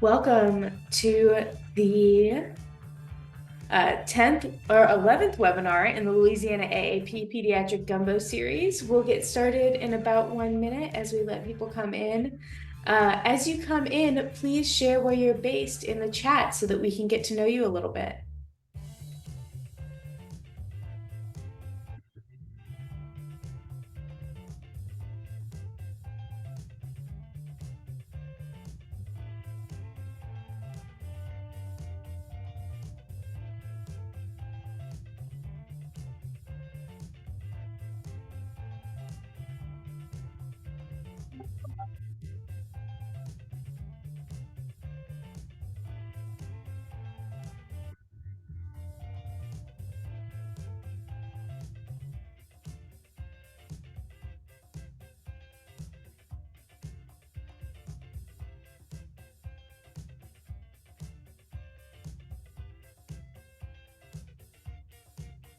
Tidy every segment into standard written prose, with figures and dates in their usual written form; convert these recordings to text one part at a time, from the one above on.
Welcome to the 10th or 11th webinar in the Louisiana AAP Pediatric Gumbeaux series. We'll get started in about 1 minute as we let people come in. As you come in, please share where you're based in the chat so that we can get to know you a little bit.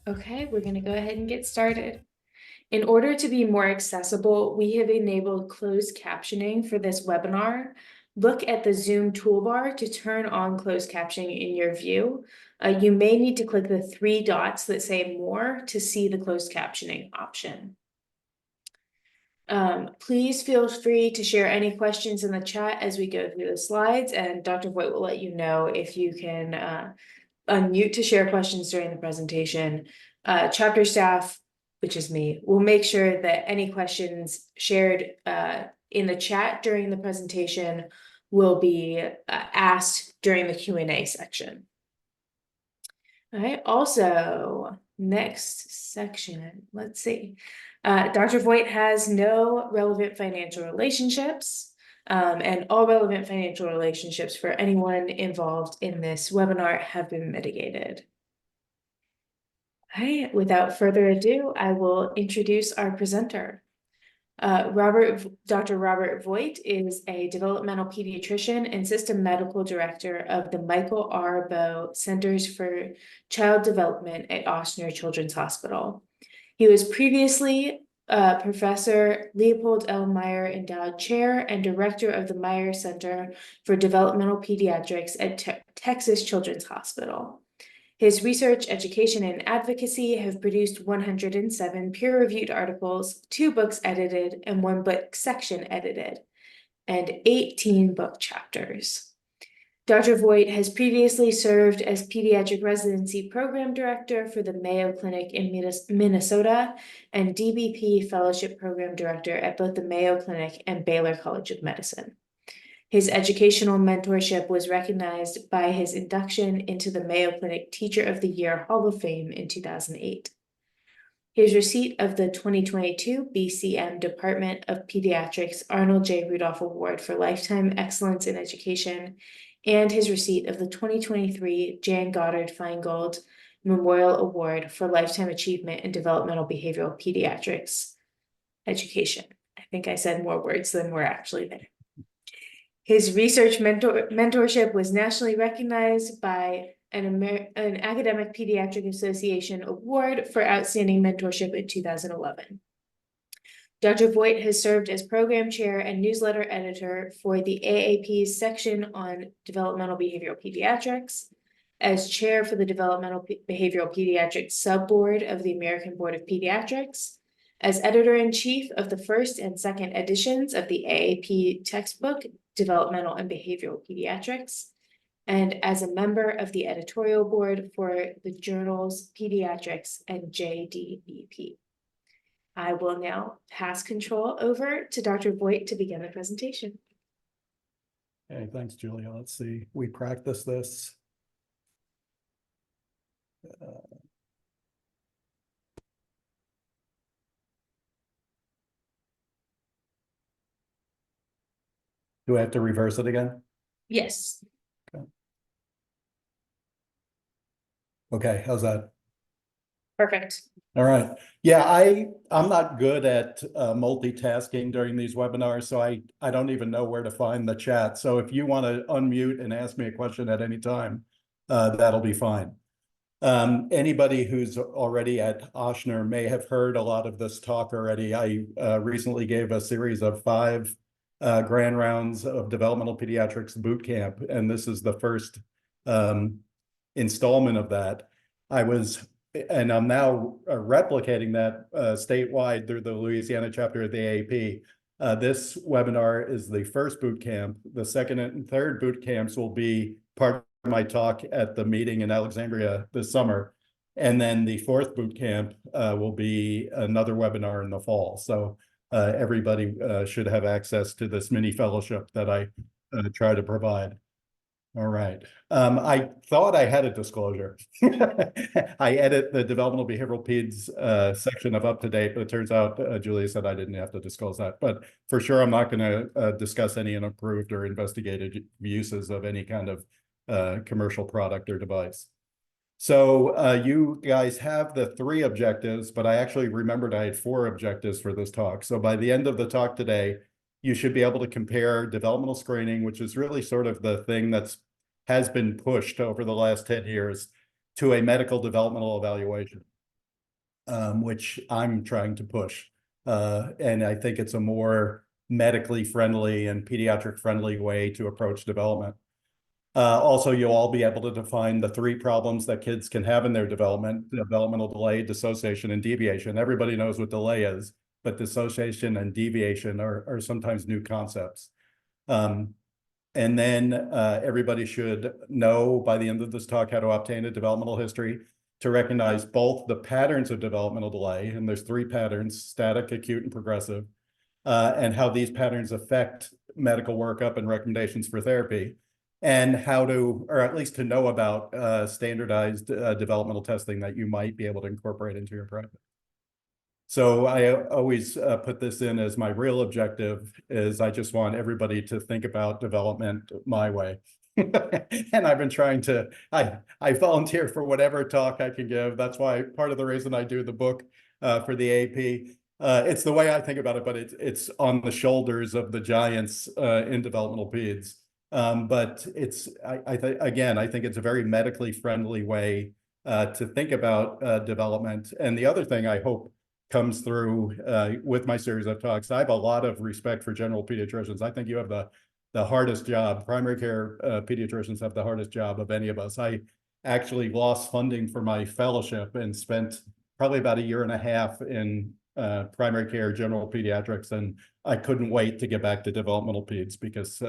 Okay, we're going to go ahead and get started. In order to be more accessible, we have enabled closed captioning for this webinar. Look at the Zoom toolbar to turn on closed captioning in your view. You may need to click the 3 dots that say more to see the closed captioning option. Please feel free to share any questions in the chat as we go through the slides, and Dr. Voigt will let you know if you can unmute to share questions during the presentation. Chapter staff, which is me, will make sure that any questions shared in the chat during the presentation will be asked during the Q&A section. All right, also, next section, let's see. Dr. Voigt has no relevant financial relationships, and all relevant financial relationships for anyone involved in this webinar have been mitigated. All right, without further ado, I will introduce our presenter. Dr. Robert Voigt is a developmental pediatrician and system medical director of the Michael R. Bowe Centers for Child Development at Ochsner Children's Hospital. He was previously Professor Leopold L. Meyer Endowed Chair and Director of the Meyer Center for Developmental Pediatrics at Texas Children's Hospital. His research, education, and advocacy have produced 107 peer-reviewed articles, 2 books edited, and 1 book section edited, and 18 book chapters. Dr. Voigt has previously served as Pediatric Residency Program Director for the Mayo Clinic in Minnesota and DBP Fellowship Program Director at both the Mayo Clinic and Baylor College of Medicine. His educational mentorship was recognized by his induction into the Mayo Clinic Teacher of the Year Hall of Fame in 2008. His receipt of the 2022 BCM Department of Pediatrics Arnold J. Rudolph Award for Lifetime Excellence in Education, and his receipt of the 2023 Jan Goddard Feingold Memorial Award for Lifetime Achievement in Developmental Behavioral Pediatrics Education. I think I said more words than were actually there. His research mentorship was nationally recognized by an Academic Pediatric Association Award for Outstanding Mentorship in 2011. Dr. Voigt has served as program chair and newsletter editor for the AAP's section on developmental behavioral pediatrics, as chair for the Developmental Behavioral Pediatrics Subboard of the American Board of Pediatrics, as editor-in-chief of the first and second editions of the AAP textbook, Developmental and Behavioral Pediatrics, and as a member of the editorial board for the journals Pediatrics and JDBP. I will now pass control over to Dr. Voigt to begin the presentation. Okay, thanks, Julia. Let's see, we practice this. Do I have to reverse it again? Yes. Okay, how's that? Perfect. All right. Yeah, I'm not good at multitasking during these webinars, so I don't even know where to find the chat. So if you want to unmute and ask me a question at any time, that'll be fine. Anybody who's already at Ochsner may have heard a lot of this talk already. I recently gave a series of 5 grand rounds of developmental pediatrics boot camp, and this is the first installment of that. And I'm now replicating that statewide through the Louisiana chapter of the AAP. This webinar is the first boot camp. The second and third boot camps will be part of my talk at the meeting in Alexandria this summer. And then the fourth boot camp will be another webinar in the fall. So everybody should have access to this mini fellowship that I try to provide. All right. I thought I had a disclosure. I edit the developmental behavioral peds section of Up to Date, but it turns out Julia said I didn't have to disclose that. But for sure, I'm not going to discuss any unapproved or investigated uses of any kind of commercial product or device. So you guys have the 3 objectives, but I actually remembered I had 4 objectives for this talk. So by the end of the talk today, you should be able to compare developmental screening, which is really sort of the thing has been pushed over the last 10 years, to a medical developmental evaluation, which I'm trying to push. And I think it's a more medically friendly and pediatric friendly way to approach development. Also, you'll all be able to define the 3 problems that kids can have in their development: developmental delay, dissociation, and deviation. Everybody knows what delay is, but dissociation and deviation are sometimes new concepts. And then everybody should know by the end of this talk how to obtain a developmental history, to recognize both the patterns of developmental delay, and there's 3 patterns: static, acute, and progressive, and how these patterns affect medical workup and recommendations for therapy, and how to, or at least to know about standardized developmental testing that you might be able to incorporate into your practice. So I always put this in as my real objective, is I just want everybody to think about development my way. And I've been trying to, I volunteer for whatever talk I can give. That's why part of the reason I do the book for the AAP. It's the way I think about it, but it's on the shoulders of the giants in developmental peds. But I think it's a very medically friendly way to think about development. And the other thing I hope comes through with my series of talks, I have a lot of respect for general pediatricians. I think you have the hardest job. Primary care pediatricians have the hardest job of any of us. I actually lost funding for my fellowship and spent probably about 1.5 years in primary care general pediatrics, and I couldn't wait to get back to developmental peds because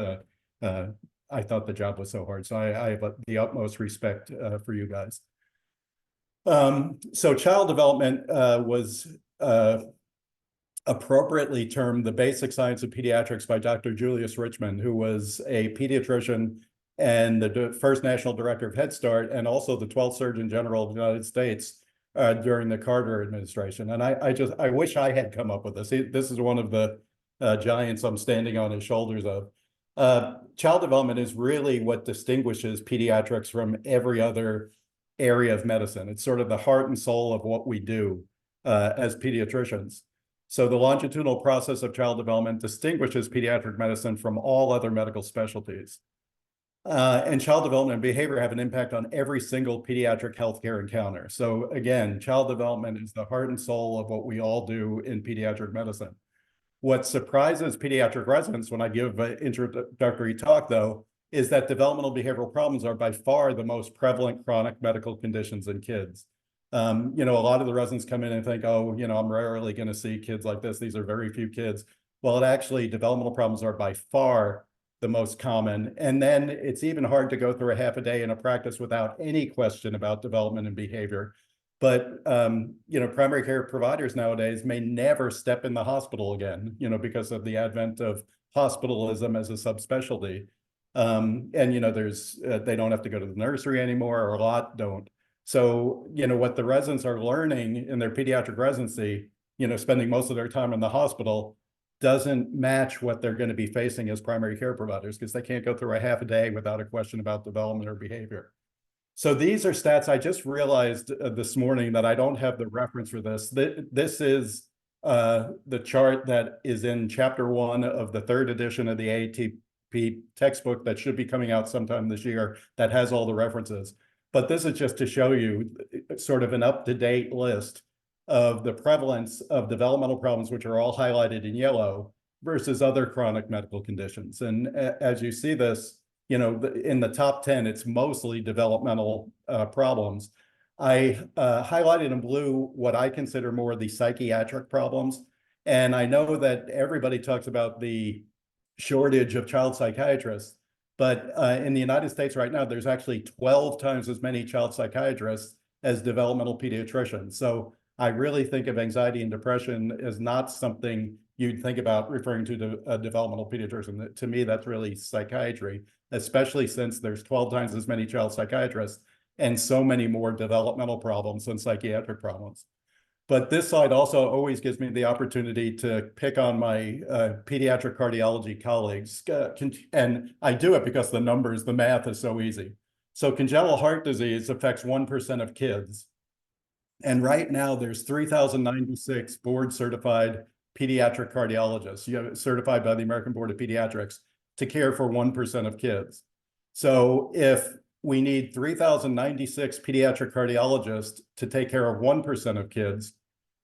I thought the job was so hard. So I have the utmost respect for you guys. So child development was appropriately termed the basic science of pediatrics by Dr. Julius Richmond, who was a pediatrician and the first national director of Head Start, and also the 12th Surgeon General of the United States during the Carter administration. And I wish I had come up with this. This is one of the giants I'm standing on his shoulders of. Child development is really what distinguishes pediatrics from every other area of medicine. It's sort of the heart and soul of what we do as pediatricians. So the longitudinal process of child development distinguishes pediatric medicine from all other medical specialties. And child development and behavior have an impact on every single pediatric healthcare encounter. So again, child development is the heart and soul of what we all do in pediatric medicine. What surprises pediatric residents when I give an introductory talk, though, is that developmental behavioral problems are by far the most prevalent chronic medical conditions in kids. A lot of the residents come in and think, oh, I'm rarely going to see kids like this. These are very few kids. Well, developmental problems are by far the most common. And then it's even hard to go through a half a day in a practice without any question about development and behavior. But, primary care providers nowadays may never step in the hospital again, because of the advent of hospitalism as a subspecialty. They don't have to go to the nursery anymore, or a lot don't. So, what the residents are learning in their pediatric residency, spending most of their time in the hospital, doesn't match what they're going to be facing as primary care providers, because they can't go through a half a day without a question about development or behavior. So these are stats. I just realized this morning that I don't have the reference for this. This is the chart that is in chapter 1 of the 3rd edition of the AAP textbook that should be coming out sometime this year, that has all the references. But this is just to show you sort of an up-to-date list of the prevalence of developmental problems, which are all highlighted in yellow, versus other chronic medical conditions. And as you see this, you know, in the top 10, it's mostly developmental problems. I highlighted in blue what I consider more the psychiatric problems. And I know that everybody talks about the shortage of child psychiatrists, but in the United States right now, there's actually 12 times as many child psychiatrists as developmental pediatricians. So I really think of anxiety and depression as not something you'd think about referring to a developmental pediatrician. To me, that's really psychiatry, especially since there's 12 times as many child psychiatrists and so many more developmental problems than psychiatric problems. But this slide also always gives me the opportunity to pick on my pediatric cardiology colleagues. And I do it because the numbers, the math is so easy. So congenital heart disease affects 1% of kids. And right now there's 3,096 board certified pediatric cardiologists, you have certified by the American Board of Pediatrics, to care for 1% of kids. So if we need 3,096 pediatric cardiologists to take care of 1% of kids,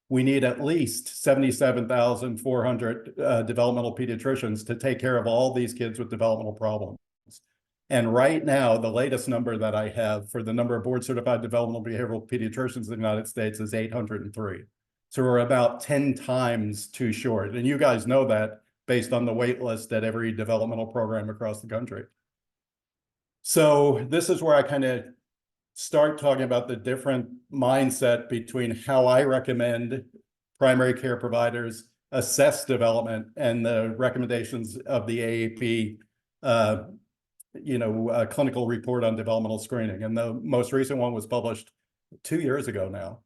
we need at least 77,400 developmental pediatricians to take care of all these kids with developmental problems. And right now, the latest number that I have for the number of board certified developmental behavioral pediatricians in the United States is 803. So we're about 10 times too short. And you guys know that based on the wait list at every developmental program across the country. So this is where I kind of start talking about the different mindset between how I recommend primary care providers assess development and the recommendations of the AAP clinical report on developmental screening. And the most recent one was published 2 years ago now.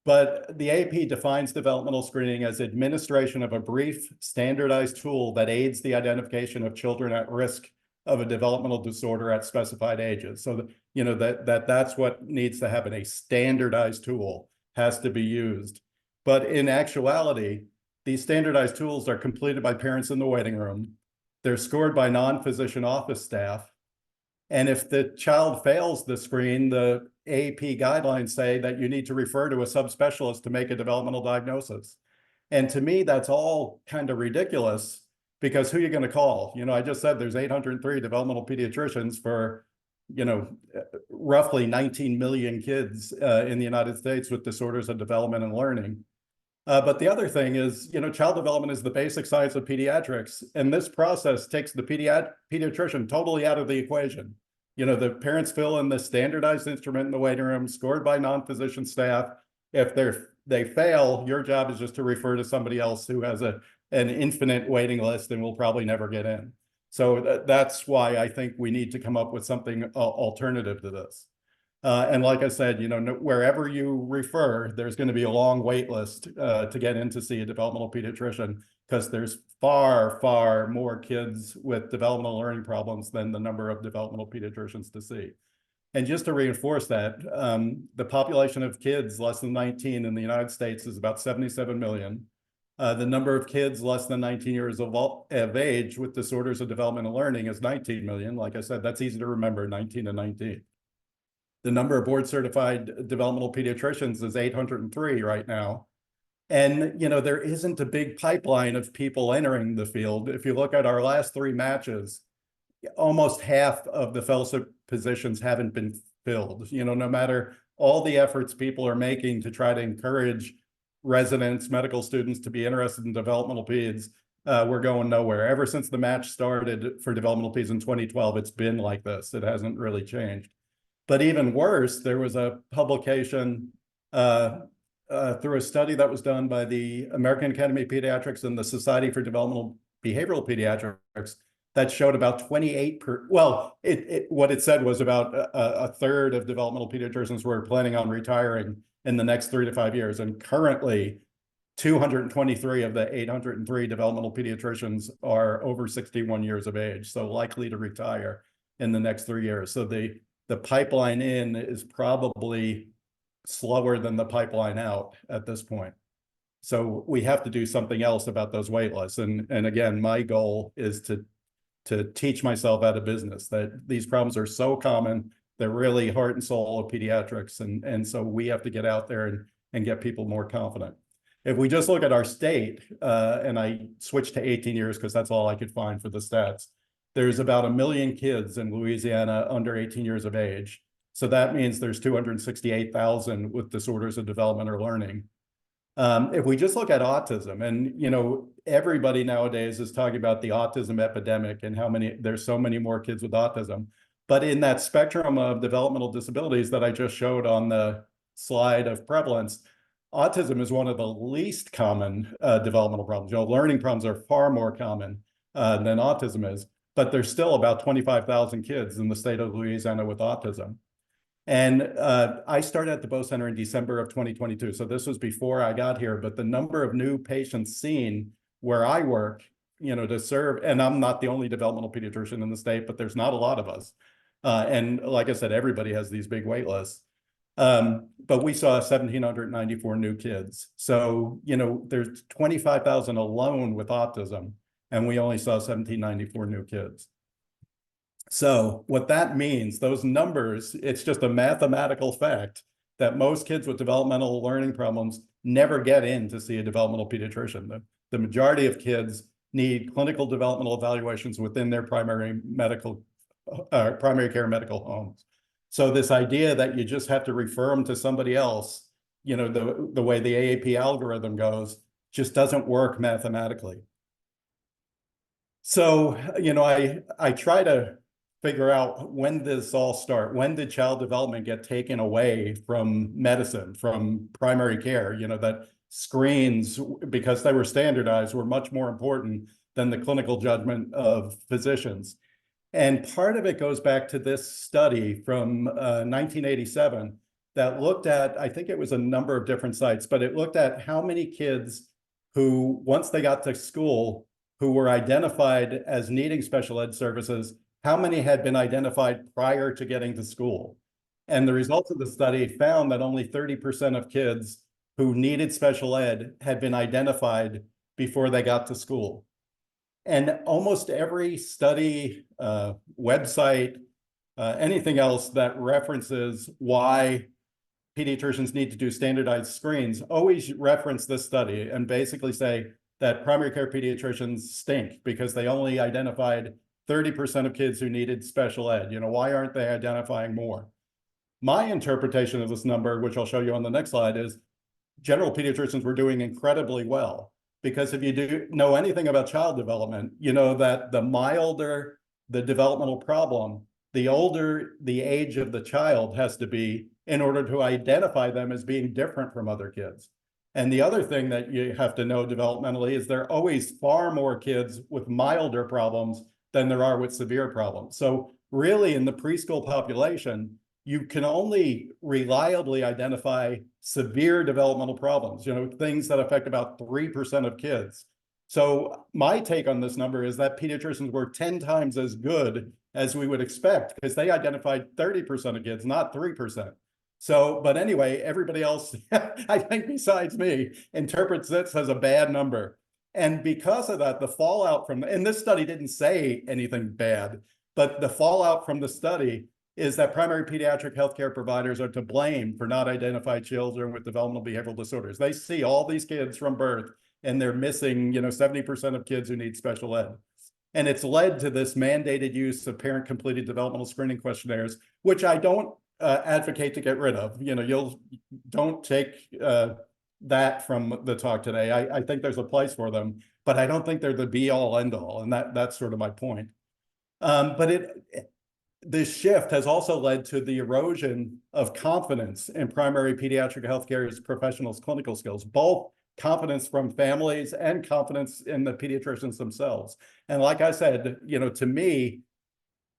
But the AAP defines developmental screening as administration of a brief, standardized tool that aids the identification of children at risk of a developmental disorder at specified ages. So that's what needs to happen. A standardized tool has to be used. But in actuality, these standardized tools are completed by parents in the waiting room. They're scored by non-physician office staff. And if the child fails the screen, the AAP guidelines say that you need to refer to a subspecialist to make a developmental diagnosis. And to me, that's all kind of ridiculous, because who are you going to call? I just said there's 803 developmental pediatricians for, roughly 19 million kids in the United States with disorders of development and learning. But the other thing is, child development is the basic science of pediatrics. And this process takes the pediatrician totally out of the equation. The parents fill in the standardized instrument in the waiting room, scored by non-physician staff. If they fail, your job is just to refer to somebody else who has an infinite waiting list and will probably never get in. So that's why I think we need to come up with something alternative to this. And like I said, wherever you refer, there's going to be a long wait list to get in to see a developmental pediatrician, because there's far, far more kids with developmental learning problems than the number of developmental pediatricians to see. And just to reinforce that, the population of kids less than 19 in the United States is about 77 million. The number of kids less than 19 years of age with disorders of development and learning is 19 million. Like I said, that's easy to remember, 19 and 19. The number of board certified developmental pediatricians is 803 right now. And, there isn't a big pipeline of people entering the field. If you look at our last 3 matches, almost half of the fellowship positions haven't been filled. No matter all the efforts people are making to try to encourage residents, medical students to be interested in developmental peds, we're going nowhere. Ever since the match started for developmental peds in 2012, it's been like this. It hasn't really changed. But even worse, there was a publication through a study that was done by the American Academy of Pediatrics and the Society for Developmental Behavioral Pediatrics that showed about 28%. What it said was about a third of developmental pediatricians were planning on retiring in the next 3 to 5 years. And currently, 223 of the 803 developmental pediatricians are over 61 years of age, so likely to retire in the next 3 years. So the pipeline in is probably slower than the pipeline out at this point. So we have to do something else about those wait lists. And again, my goal is to teach myself out of business that these problems are so common. They're really heart and soul of pediatrics. And so we have to get out there and get people more confident. If we just look at our state, and I switched to 18 years because that's all I could find for the stats, there's about 1 million kids in Louisiana under 18 years of age. So that means there's 268,000 with disorders of development or learning. If we just look at autism, and everybody nowadays is talking about the autism epidemic and how there's so many more kids with autism. But in that spectrum of developmental disabilities that I just showed on the slide of prevalence, autism is one of the least common developmental problems. Learning problems are far more common than autism is, but there's still about 25,000 kids in the state of Louisiana with autism. And I started at the Beau Center in December of 2022. So this was before I got here, but the number of new patients seen where I work, to serve, and I'm not the only developmental pediatrician in the state, but there's not a lot of us. And like I said, everybody has these big wait lists. But we saw 1,794 new kids. So, there's 25,000 alone with autism, and we only saw 1,794 new kids. So what that means, those numbers, it's just a mathematical fact that most kids with developmental learning problems never get in to see a developmental pediatrician. The majority of kids need clinical developmental evaluations within their primary care medical homes. So this idea that you just have to refer them to somebody else, the way the AAP algorithm goes, just doesn't work mathematically. So, I try to figure out, when does this all start? When did child development get taken away from medicine, from primary care? That screens, because they were standardized, were much more important than the clinical judgment of physicians. And part of it goes back to this study from 1987 that looked at, I think it was a number of different sites, but it looked at how many kids who, once they got to school, who were identified as needing special ed services, how many had been identified prior to getting to school. And the results of the study found that only 30% of kids who needed special ed had been identified before they got to school. And almost every study, website, anything else that references why pediatricians need to do standardized screens always reference this study and basically say that primary care pediatricians stink because they only identified 30% of kids who needed special ed. Why aren't they identifying more? My interpretation of this number, which I'll show you on the next slide, is general pediatricians were doing incredibly well. Because if you do know anything about child development, you know that the milder the developmental problem, the older the age of the child has to be in order to identify them as being different from other kids. And the other thing that you have to know developmentally is there are always far more kids with milder problems than there are with severe problems. So really, in the preschool population, you can only reliably identify severe developmental problems, things that affect about 3% of kids. So my take on this number is that pediatricians were 10 times as good as we would expect because they identified 30% of kids, not 3%. So, but anyway, everybody else, I think besides me, interprets this as a bad number. And because of that, the fallout from, and this study didn't say anything bad, but the fallout from the study is that primary pediatric healthcare providers are to blame for not identified children with developmental behavioral disorders. They see all these kids from birth and they're missing, 70% of kids who need special ed. And it's led to this mandated use of parent completed developmental screening questionnaires, which I don't advocate to get rid of. Don't take that from the talk today. I think there's a place for them, but I don't think they're the be all end all. And that's sort of my point. But this shift has also led to the erosion of confidence in primary pediatric healthcare's professionals' clinical skills, both confidence from families and confidence in the pediatricians themselves. And like I said, to me,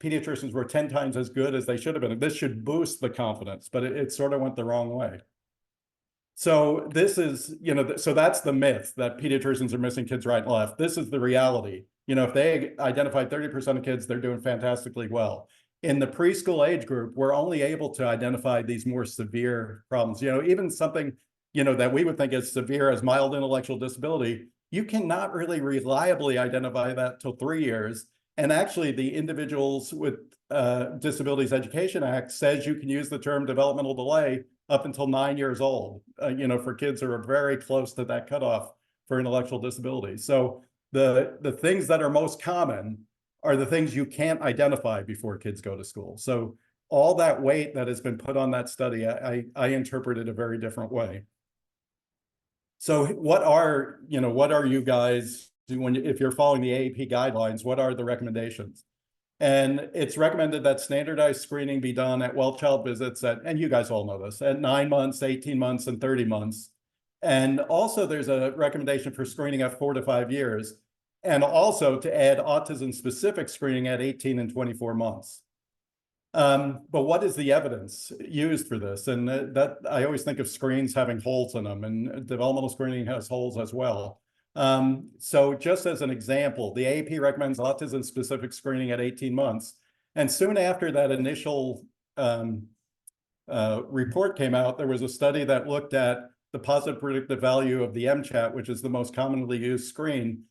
pediatricians were 10 times as good as they should have been. This should boost the confidence, but it sort of went the wrong way. So this is, so that's the myth that pediatricians are missing kids right and left. This is the reality. If they identify 30% of kids, they're doing fantastically well. In the preschool age group, we're only able to identify these more severe problems. Even something, that we would think is severe as mild intellectual disability, you cannot really reliably identify that till 3 years. And actually, the Individuals with Disabilities Education Act says you can use the term developmental delay up until 9 years old, for kids who are very close to that cutoff for intellectual disability. So the things that are most common are the things you can't identify before kids go to school. So all that weight that has been put on that study, I interpret it a very different way. So what are you guys, if you're following the AAP guidelines, what are the recommendations? And it's recommended that standardized screening be done at well-child visits and you guys all know this, at 9 months, 18 months, and 30 months. And also there's a recommendation for screening at 4 to 5 years, and also to add autism-specific screening at 18 and 24 months. But what is the evidence used for this? And that I always think of screens having holes in them, and developmental screening has holes as well. So just as an example, the AAP recommends autism-specific screening at 18 months. And soon after that initial report came out, there was a study that looked at the positive predictive value of the MCHAT, which is the most commonly used screen,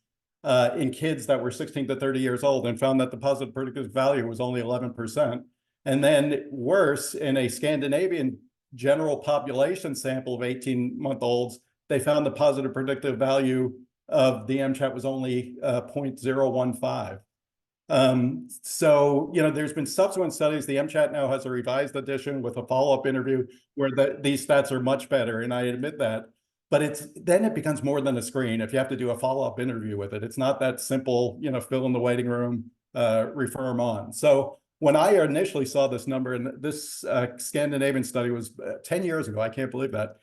in kids that were 16 to 30 years old, and found that the positive predictive value was only 11%. And then worse, in a Scandinavian general population sample of 18-month-olds, they found the positive predictive value of the MCHAT was only 0.015. So, there's been subsequent studies. The MCHAT now has a revised edition with a follow-up interview where these stats are much better, and I admit that. But then it becomes more than a screen if you have to do a follow-up interview with it. It's not that simple, fill in the waiting room, refer them on. So when I initially saw this number, and this Scandinavian study was 10 years ago, I can't believe that,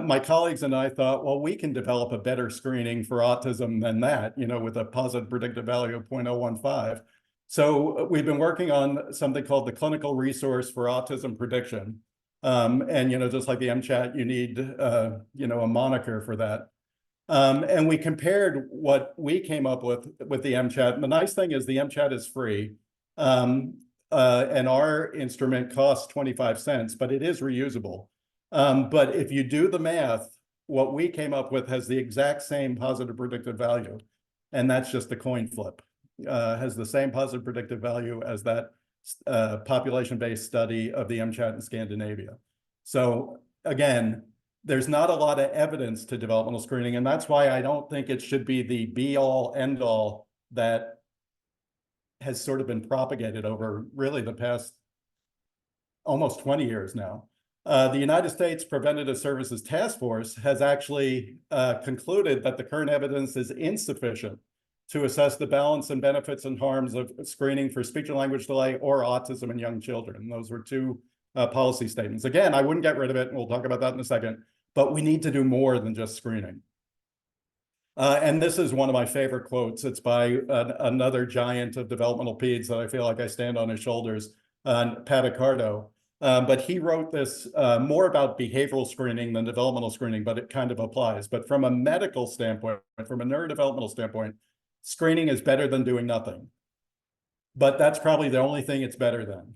my colleagues and I thought, well, we can develop a better screening for autism than that, with a positive predictive value of 0.015. So we've been working on something called the Clinical Resource for Autism Prediction. And, just like the MCHAT, you need, a moniker for that. And we compared what we came up with the MCHAT. And the nice thing is the MCHAT is free. And our instrument costs 25 cents, but it is reusable. But if you do the math, what we came up with has the exact same positive predictive value. And that's just a coin flip. Has the same positive predictive value as that population-based study of the MCHAT in Scandinavia. So again, there's not a lot of evidence to developmental screening, and that's why I don't think it should be the be-all, end-all that has sort of been propagated over really the past almost 20 years now. The United States Preventative Services Task Force has actually concluded that the current evidence is insufficient to assess the balance and benefits and harms of screening for speech and language delay or autism in young children. Those were two policy statements. Again, I wouldn't get rid of it, and we'll talk about that in a second, but we need to do more than just screening. And this is one of my favorite quotes. It's by another giant of developmental peds that I feel like I stand on his shoulders, Pat Accardo. But he wrote this more about behavioral screening than developmental screening, but it kind of applies. But from a medical standpoint, from a neurodevelopmental standpoint, screening is better than doing nothing. But that's probably the only thing it's better than.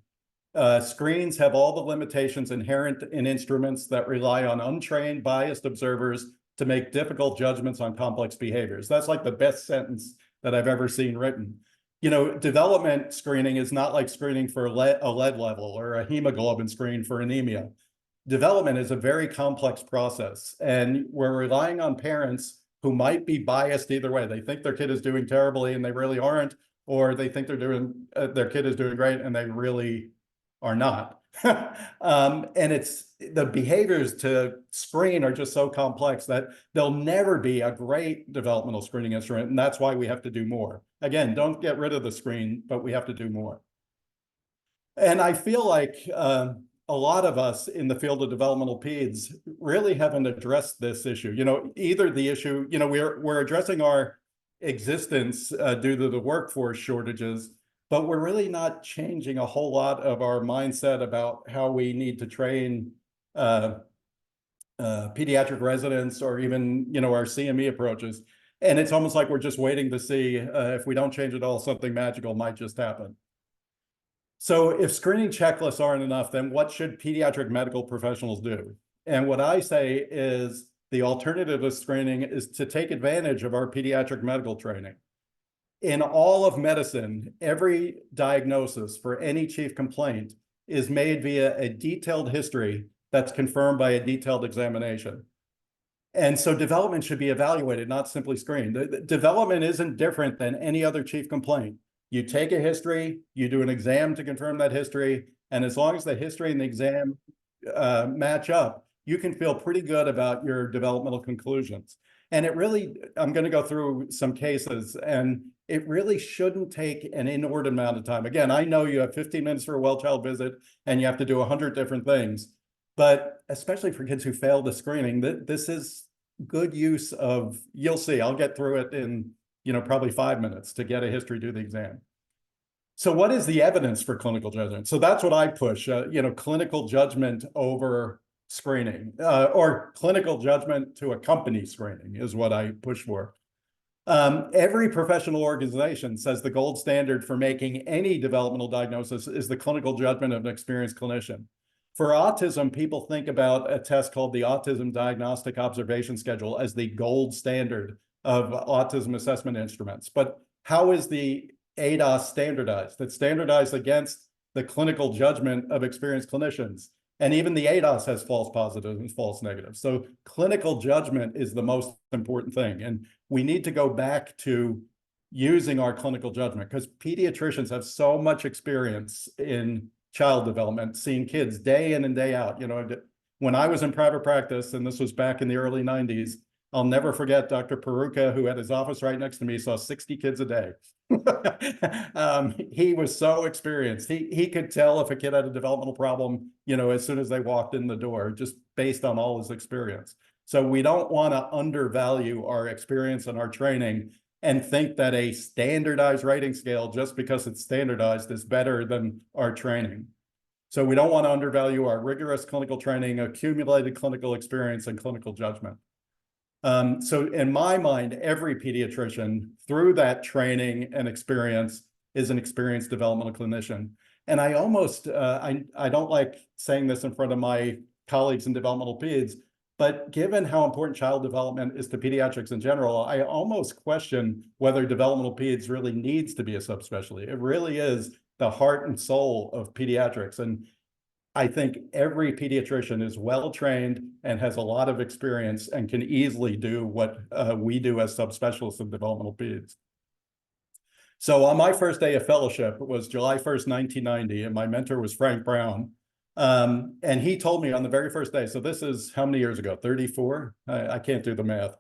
Screens have all the limitations inherent in instruments that rely on untrained, biased observers to make difficult judgments on complex behaviors. That's like the best sentence that I've ever seen written. Development screening is not like screening for a lead level or a hemoglobin screen for anemia. Development is a very complex process, and we're relying on parents who might be biased either way. They think their kid is doing terribly and they really aren't, or they think their kid is doing great and they really are not. And it's the behaviors to screen are just so complex that there'll never be a great developmental screening instrument, and that's why we have to do more. Again, don't get rid of the screen, but we have to do more. And I feel like a lot of us in the field of developmental peds really haven't addressed this issue. Either the issue, we're addressing our existence due to the workforce shortages, but we're really not changing a whole lot of our mindset about how we need to train pediatric residents or even, our CME approaches. And it's almost like we're just waiting to see if we don't change it all, something magical might just happen. So if screening checklists aren't enough, then what should pediatric medical professionals do? And what I say is the alternative of screening is to take advantage of our pediatric medical training. In all of medicine, every diagnosis for any chief complaint is made via a detailed history that's confirmed by a detailed examination. And so development should be evaluated, not simply screened. Development isn't different than any other chief complaint. You take a history, you do an exam to confirm that history, and as long as the history and the exam match up, you can feel pretty good about your developmental conclusions. And it really, I'm going to go through some cases, and it really shouldn't take an inordinate amount of time. Again, I know you have 15 minutes for a well-child visit, and you have to do 100 different things. But especially for kids who fail the screening, this is good use of, you'll see, I'll get through it in, probably 5 minutes to get a history, do the exam. So what is the evidence for clinical judgment? So that's what I push, clinical judgment over screening, or clinical judgment to accompany screening is what I push for. Every professional organization says the gold standard for making any developmental diagnosis is the clinical judgment of an experienced clinician. For autism, people think about a test called the Autism Diagnostic Observation Schedule as the gold standard of autism assessment instruments. But how is the ADOS standardized? It's standardized against the clinical judgment of experienced clinicians. And even the ADOS has false positives and false negatives. So clinical judgment is the most important thing. And we need to go back to using our clinical judgment, because pediatricians have so much experience in child development, seeing kids day in and day out. When I was in private practice, and this was back in the early 90s, I'll never forget Dr. Peruca, who had his office right next to me, saw 60 kids a day. He was so experienced. He could tell if a kid had a developmental problem, as soon as they walked in the door, just based on all his experience. So we don't want to undervalue our experience and our training and think that a standardized rating scale, just because it's standardized, is better than our training. So we don't want to undervalue our rigorous clinical training, accumulated clinical experience, and clinical judgment. So in my mind, every pediatrician, through that training and experience, is an experienced developmental clinician. And I almost, I don't like saying this in front of my colleagues in developmental peds, but given how important child development is to pediatrics in general, I almost question whether developmental peds really needs to be a subspecialty. It really is the heart and soul of pediatrics. And I think every pediatrician is well-trained and has a lot of experience and can easily do what we do as subspecialists in developmental peds. So on my first day of fellowship, it was July 1st, 1990, and my mentor was Frank Brown. And he told me on the very first day, so this is how many years ago, 34? I can't do the math.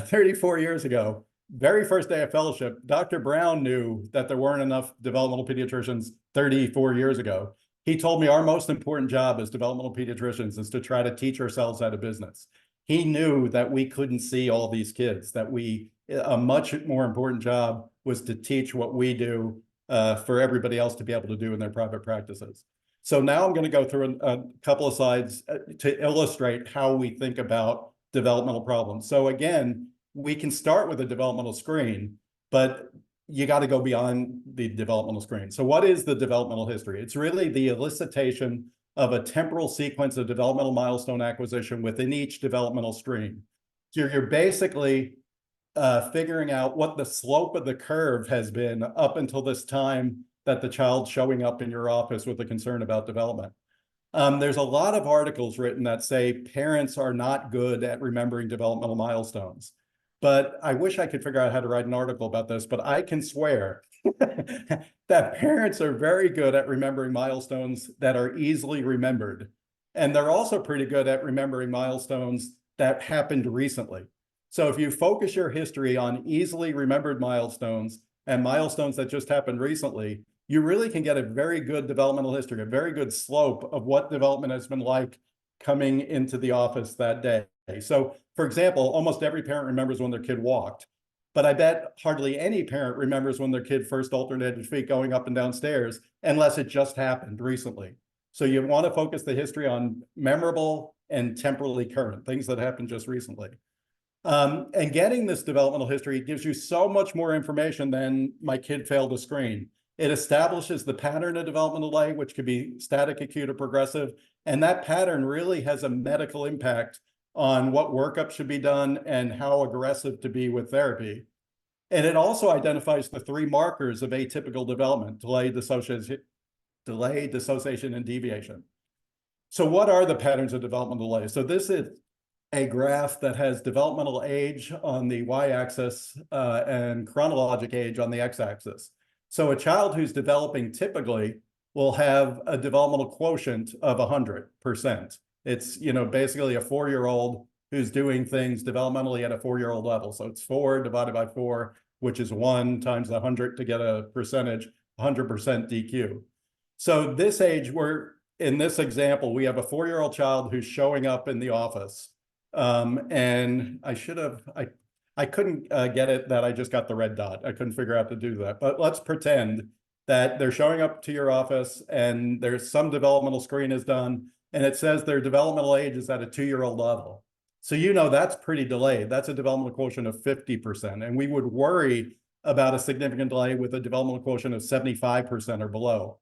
34 years ago, very first day of fellowship, Dr. Brown knew that there weren't enough developmental pediatricians 34 years ago. He told me our most important job as developmental pediatricians is to try to teach ourselves out of business. He knew that we couldn't see all these kids, that a much more important job was to teach what we do for everybody else to be able to do in their private practices. So now I'm going to go through a couple of slides to illustrate how we think about developmental problems. So again, we can start with a developmental screen, but you got to go beyond the developmental screen. So what is the developmental history? It's really the elicitation of a temporal sequence of developmental milestone acquisition within each developmental stream. So you're basically figuring out what the slope of the curve has been up until this time that the child's showing up in your office with a concern about development. There's a lot of articles written that say parents are not good at remembering developmental milestones. But I wish I could figure out how to write an article about this, but I can swear that parents are very good at remembering milestones that are easily remembered. And they're also pretty good at remembering milestones that happened recently. So if you focus your history on easily remembered milestones and milestones that just happened recently, you really can get a very good developmental history, a very good slope of what development has been like coming into the office that day. So, for example, almost every parent remembers when their kid walked, but I bet hardly any parent remembers when their kid first alternated feet going up and down stairs, unless it just happened recently. So you want to focus the history on memorable and temporally current, things that happened just recently. And getting this developmental history gives you so much more information than my kid failed a screen. It establishes the pattern of developmental delay, which could be static, acute, or progressive. And that pattern really has a medical impact on what workup should be done and how aggressive to be with therapy. And it also identifies the 3 markers of atypical development: delay, dissociation, and deviation. So what are the patterns of developmental delay? So this is a graph that has developmental age on the y-axis and chronologic age on the x-axis. So a child who's developing typically will have a developmental quotient of 100%. It's, basically a 4-year-old who's doing things developmentally at a 4-year-old level. So it's 4 divided by 4, which is 1 times 100 to get a percentage, 100% DQ. So this age, in this example, we have a 4-year-old child who's showing up in the office. And I couldn't get it that I just got the red dot. I couldn't figure out to do that. But let's pretend that they're showing up to your office and there's some developmental screen is done and it says their developmental age is at a 2-year-old level. So that's pretty delayed. That's a developmental quotient of 50%. And we would worry about a significant delay with a developmental quotient of 75% or below.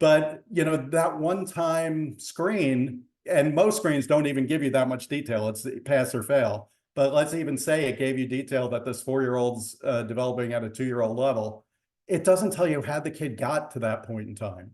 But, that one-time screen, and most screens don't even give you that much detail. It's pass or fail. But let's even say it gave you detail that this 4-year-old's developing at a 2-year-old level. It doesn't tell you how the kid got to that point in time.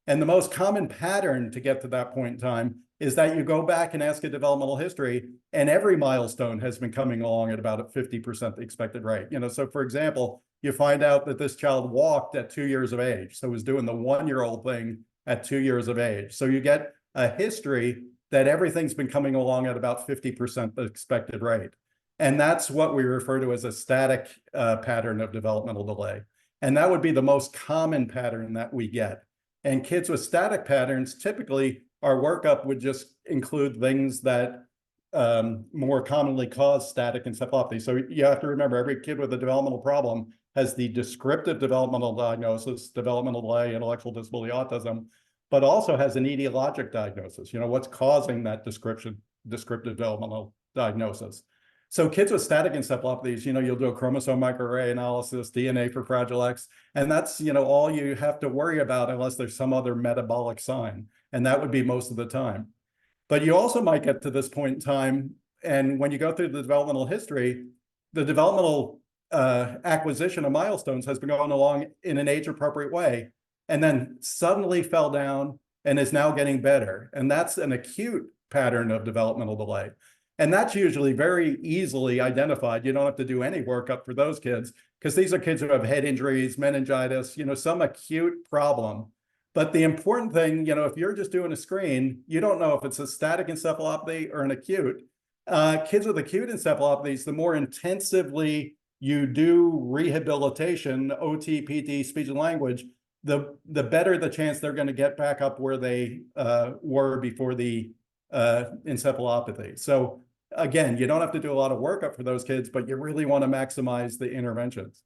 And the most common pattern to get to that point in time is that you go back and ask a developmental history, and every milestone has been coming along at about a 50% expected rate. So for example, you find out that this child walked at 2 years of age. So was doing the 1-year-old thing at 2 years of age. So you get a history that everything's been coming along at about 50% the expected rate. And that's what we refer to as a static pattern of developmental delay. And that would be the most common pattern that we get. And kids with static patterns, typically our workup would just include things that more commonly cause static encephalopathy. So you have to remember, every kid with a developmental problem has the descriptive developmental diagnosis, developmental delay, intellectual disability, autism, but also has an etiologic diagnosis, what's causing that descriptive developmental diagnosis. So kids with static encephalopathies, you'll do a chromosome microarray analysis, DNA for Fragile X, and that's, all you have to worry about unless there's some other metabolic sign, and that would be most of the time. But you also might get to this point in time, and when you go through the developmental history, the developmental acquisition of milestones has been going along in an age-appropriate way, and then suddenly fell down and is now getting better. And that's an acute pattern of developmental delay. And that's usually very easily identified. You don't have to do any workup for those kids, because these are kids who have head injuries, meningitis, some acute problem. But the important thing, if you're just doing a screen, you don't know if it's a static encephalopathy or an acute. Kids with acute encephalopathies, the more intensively you do rehabilitation, OT, PT, speech and language, the better the chance they're going to get back up where they were before the encephalopathy. So again, you don't have to do a lot of workup for those kids, but you really want to maximize the interventions.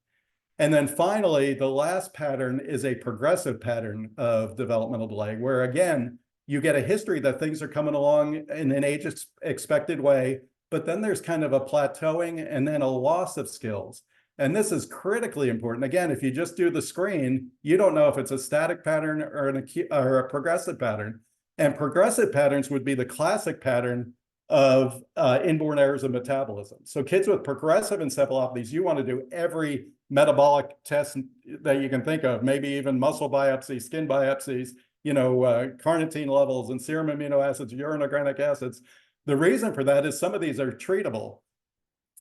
And then finally, the last pattern is a progressive pattern of developmental delay, where again, you get a history that things are coming along in an age expected way, but then there's kind of a plateauing and then a loss of skills. And this is critically important. Again, if you just do the screen, you don't know if it's a static pattern or a progressive pattern. And progressive patterns would be the classic pattern of inborn errors of metabolism. So kids with progressive encephalopathies, you want to do every metabolic test that you can think of, maybe even muscle biopsies, skin biopsies, carnitine levels and serum amino acids, urinogenic acids. The reason for that is some of these are treatable.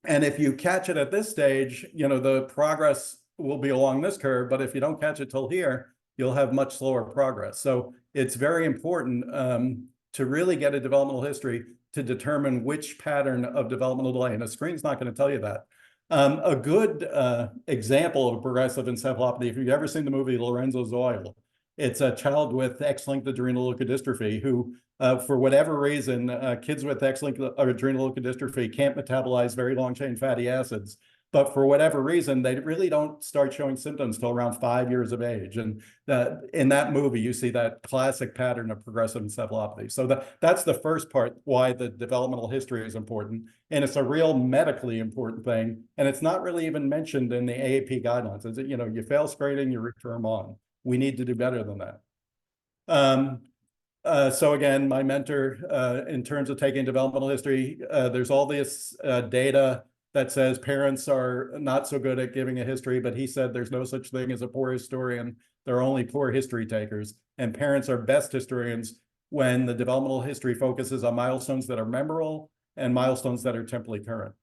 And if you catch it at this stage, the progress will be along this curve, but if you don't catch it till here, you'll have much slower progress. So it's very important to really get a developmental history to determine which pattern of developmental delay, and a screen's not going to tell you that. A good example of progressive encephalopathy, if you've ever seen the movie Lorenzo's Oil, it's a child with X-linked adrenal leukodystrophy who, for whatever reason, kids with X-linked adrenal leukodystrophy can't metabolize very long-chain fatty acids. But for whatever reason, they really don't start showing symptoms till around 5 years of age. And in that movie, you see that classic pattern of progressive encephalopathy. So that's the first part, why the developmental history is important. And it's a real medically important thing. And it's not really even mentioned in the AAP guidelines. Is it, you fail screening, you refer them on. We need to do better than that. So again, my mentor, in terms of taking developmental history, there's all this data that says parents are not so good at giving a history, but he said there's no such thing as a poor historian. There are only poor history takers, and parents are best historians when the developmental history focuses on milestones that are memorable and milestones that are temporally current.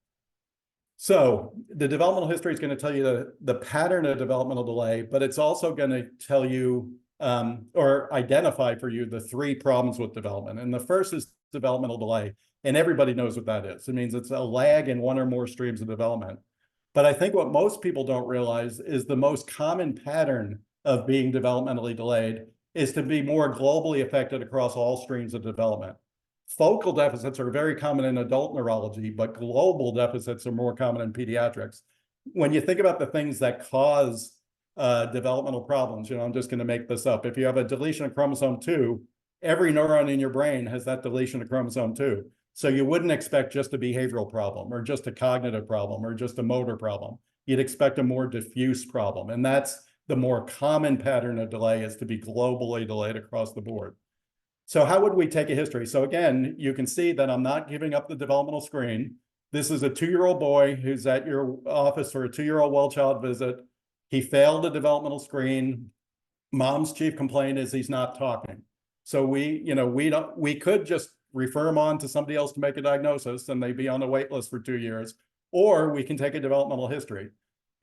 So the developmental history is going to tell you the pattern of developmental delay, but it's also going to tell you or identify for you the 3 problems with development. And the first is developmental delay, and everybody knows what that is. It means it's a lag in one or more streams of development. But I think what most people don't realize is the most common pattern of being developmentally delayed is to be more globally affected across all streams of development. Focal deficits are very common in adult neurology, but global deficits are more common in pediatrics. When you think about the things that cause developmental problems, I'm just going to make this up. If you have a deletion of chromosome 2, every neuron in your brain has that deletion of chromosome 2. So you wouldn't expect just a behavioral problem or just a cognitive problem or just a motor problem. You'd expect a more diffuse problem. And that's the more common pattern of delay, is to be globally delayed across the board. So how would we take a history? So again, you can see that I'm not giving up the developmental screen. This is a 2-year-old boy who's at your office for a 2-year-old well-child visit. He failed the developmental screen. Mom's chief complaint is he's not talking. So we could just refer him on to somebody else to make a diagnosis and they'd be on the wait list for 2 years, or we can take a developmental history.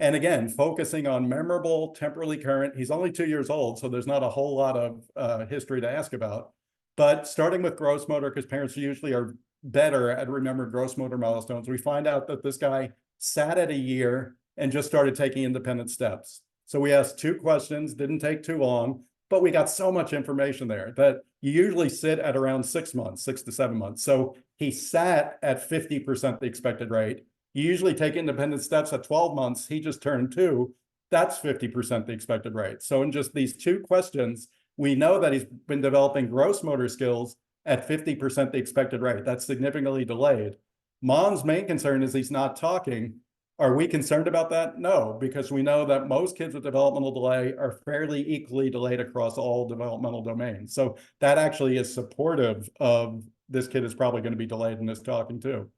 And again, focusing on memorable, temporally current. He's only 2 years old, so there's not a whole lot of history to ask about. But starting with gross motor, because parents usually are better at remembering gross motor milestones, we find out that this guy sat at a year and just started taking independent steps. So we asked 2 questions, didn't take too long, but we got so much information there that you usually sit at around 6 months, 6 to 7 months. So he sat at 50% the expected rate. You usually take independent steps at 12 months. He just turned 2. That's 50% the expected rate. So in just these 2 questions, we know that he's been developing gross motor skills at 50% the expected rate. That's significantly delayed. Mom's main concern is he's not talking. Are we concerned about that? No, because we know that most kids with developmental delay are fairly equally delayed across all developmental domains. So that actually is supportive of this kid is probably going to be delayed in his talking too.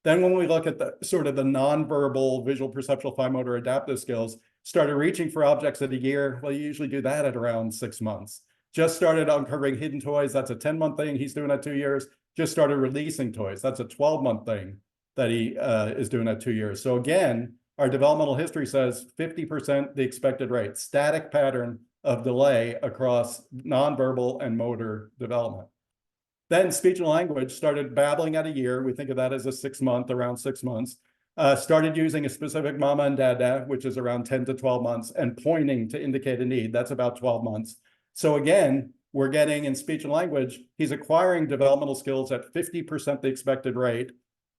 Then when we look at the sort of the nonverbal, visual, perceptual, fine motor, adaptive skills, started reaching for objects at a year. Well, you usually do that at around 6 months. Just started uncovering hidden toys. That's a 10-month thing. He's doing at 2 years. Just started releasing toys. That's a 12-month thing that he is doing at 2 years. So again, our developmental history says 50% the expected rate, static pattern of delay across nonverbal and motor development. Then speech and language started babbling at a year. We think of that as a 6-month, around 6 months. Started using a specific mama and dada, which is around 10 to 12 months, and pointing to indicate a need. That's about 12 months. So again, we're getting in speech and language, he's acquiring developmental skills at 50% the expected rate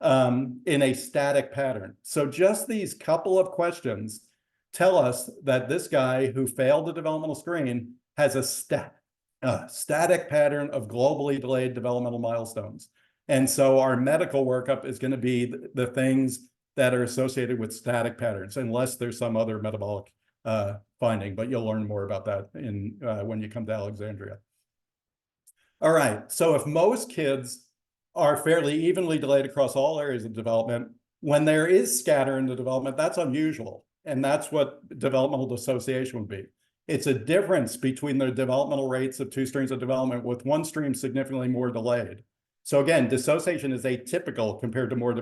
in a static pattern. So just these couple of questions tell us that this guy who failed the developmental screen has a static pattern of globally delayed developmental milestones. And so our medical workup is going to be the things that are associated with static patterns, unless there's some other metabolic finding, but you'll learn more about that when you come to Alexandria. All right, so if most kids are fairly evenly delayed across all areas of development, when there is scatter in the development, that's unusual. And that's what developmental dissociation would be. It's a difference between the developmental rates of 2 streams of development with one stream significantly more delayed. So again, dissociation is atypical compared to more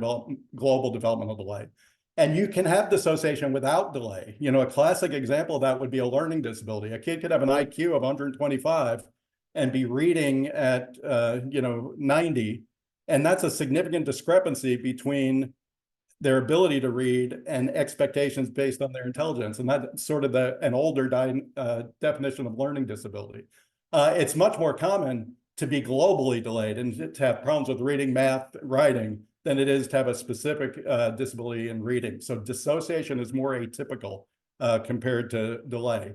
global developmental delay. And you can have dissociation without delay. A classic example of that would be a learning disability. A kid could have an IQ of 125 and be reading at 90. And that's a significant discrepancy between their ability to read and expectations based on their intelligence. And that's sort of an older definition of learning disability. It's much more common to be globally delayed and to have problems with reading, math, writing, than it is to have a specific disability in reading. So dissociation is more atypical compared to delay.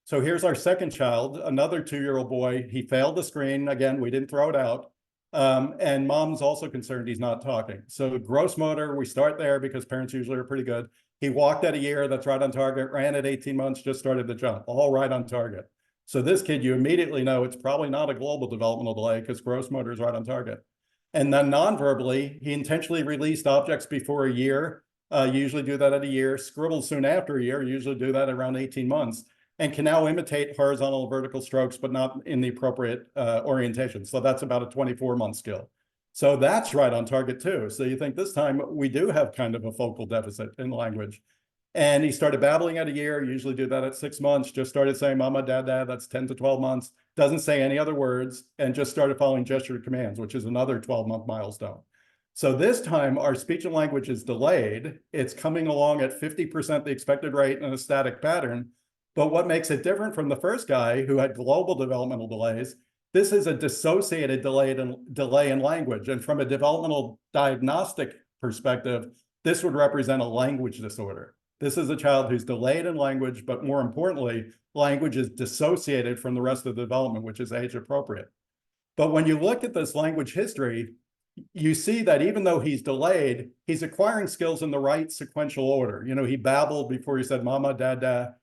So here's our second child, another 2-year-old boy. He failed the screen. Again, we didn't throw it out. And mom's also concerned he's not talking. So gross motor, we start there because parents usually are pretty good. He walked at a year, that's right on target, ran at 18 months, just started the jump, all right on target. So this kid, you immediately know it's probably not a global developmental delay because gross motor is right on target. And then non-verbally, he intentionally released objects before a year, usually do that at a year, scribbled soon after a year, usually do that around 18 months. and can now imitate horizontal and vertical strokes, but not in the appropriate orientation. So that's about a 24-month skill. So that's right on target too. So you think this time we do have kind of a focal deficit in language. And he started babbling at a year, usually do that at 6 months, just started saying mama, dad, that's 10 to 12 months, doesn't say any other words, and just started following gesture commands, which is another 12-month milestone. So this time our speech and language is delayed. It's coming along at 50% the expected rate in a static pattern. But what makes it different from the first guy who had global developmental delays, this is a dissociated delay in language. And from a developmental diagnostic perspective, this would represent a language disorder. This is a child who's delayed in language, but more importantly, language is dissociated from the rest of the development, which is age appropriate. But when you look at this language history, you see that even though he's delayed, he's acquiring skills in the right sequential order. You know, he babbled before he said mama, dad,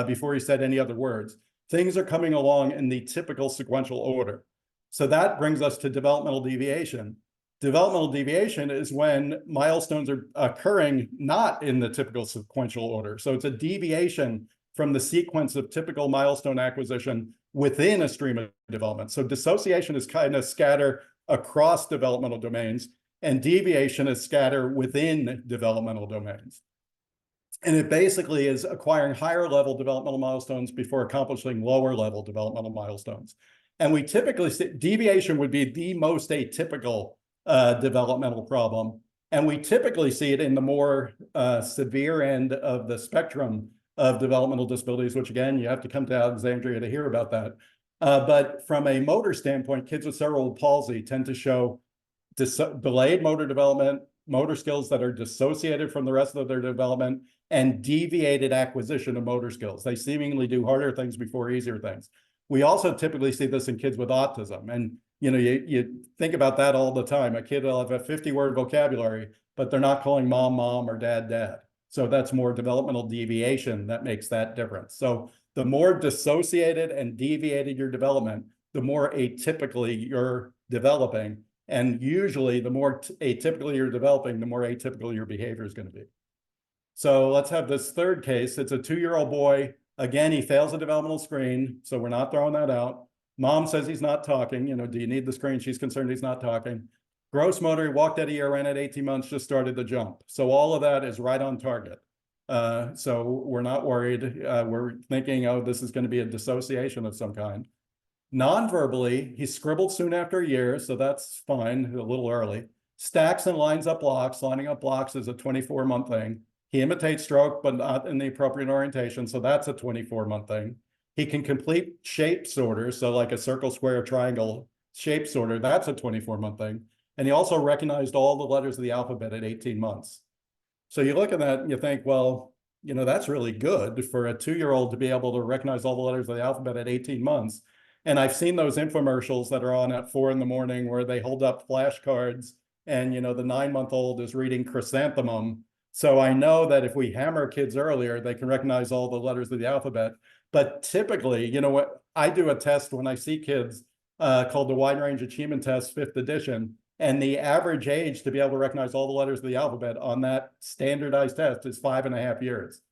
before he said any other words. Things are coming along in the typical sequential order. So that brings us to developmental deviation. Developmental deviation is when milestones are occurring not in the typical sequential order. So it's a deviation from the sequence of typical milestone acquisition within a stream of development. So dissociation is kind of scatter across developmental domains, and deviation is scatter within developmental domains. And it basically is acquiring higher level developmental milestones before accomplishing lower level developmental milestones. And we typically see deviation would be the most atypical developmental problem. And we typically see it in the more severe end of the spectrum of developmental disabilities, which again, you have to come to Alexandria to hear about that. But from a motor standpoint, kids with cerebral palsy tend to show delayed motor development, motor skills that are dissociated from the rest of their development, and deviated acquisition of motor skills. They seemingly do harder things before easier things. We also typically see this in kids with autism. And you know, you think about that all the time. A kid will have a 50-word vocabulary, but they're not calling mom, mom, or dad, dad. So that's more developmental deviation that makes that difference. So the more dissociated and deviated your development, the more atypically you're developing. And usually the more atypically you're developing, the more atypical your behavior is going to be. So let's have this third case. It's a 2-year-old boy. Again, he fails a developmental screen, so we're not throwing that out. Mom says he's not talking. You know, do you need the screen? She's concerned he's not talking. Gross motor, he walked at a year, ran at 18 months, just started the jump. So all of that is right on target. So we're not worried. We're thinking, oh, this is going to be a dissociation of some kind. Non-verbally, he scribbled soon after a year, so that's fine, a little early. Stacks and lines up blocks. Lining up blocks is a 24-month thing. He imitates stroke, but not in the appropriate orientation, so that's a 24-month thing. He can complete shape sorters, so like a circle, square, triangle shape sorter, that's a 24-month thing. And he also recognized all the letters of the alphabet at 18 months. So you look at that and you think, well, you know, that's really good for a 2-year-old to be able to recognize all the letters of the alphabet at 18 months. And I've seen those infomercials that are on at 4 in the morning where they hold up flashcards and, you know, the 9-month-old is reading chrysanthemum. So I know that if we hammer kids earlier, they can recognize all the letters of the alphabet. But typically, you know what, I do a test when I see kids called the Wide Range Achievement Test, 5th edition. And the average age to be able to recognize all the letters of the alphabet on that standardized test is 5.5 years.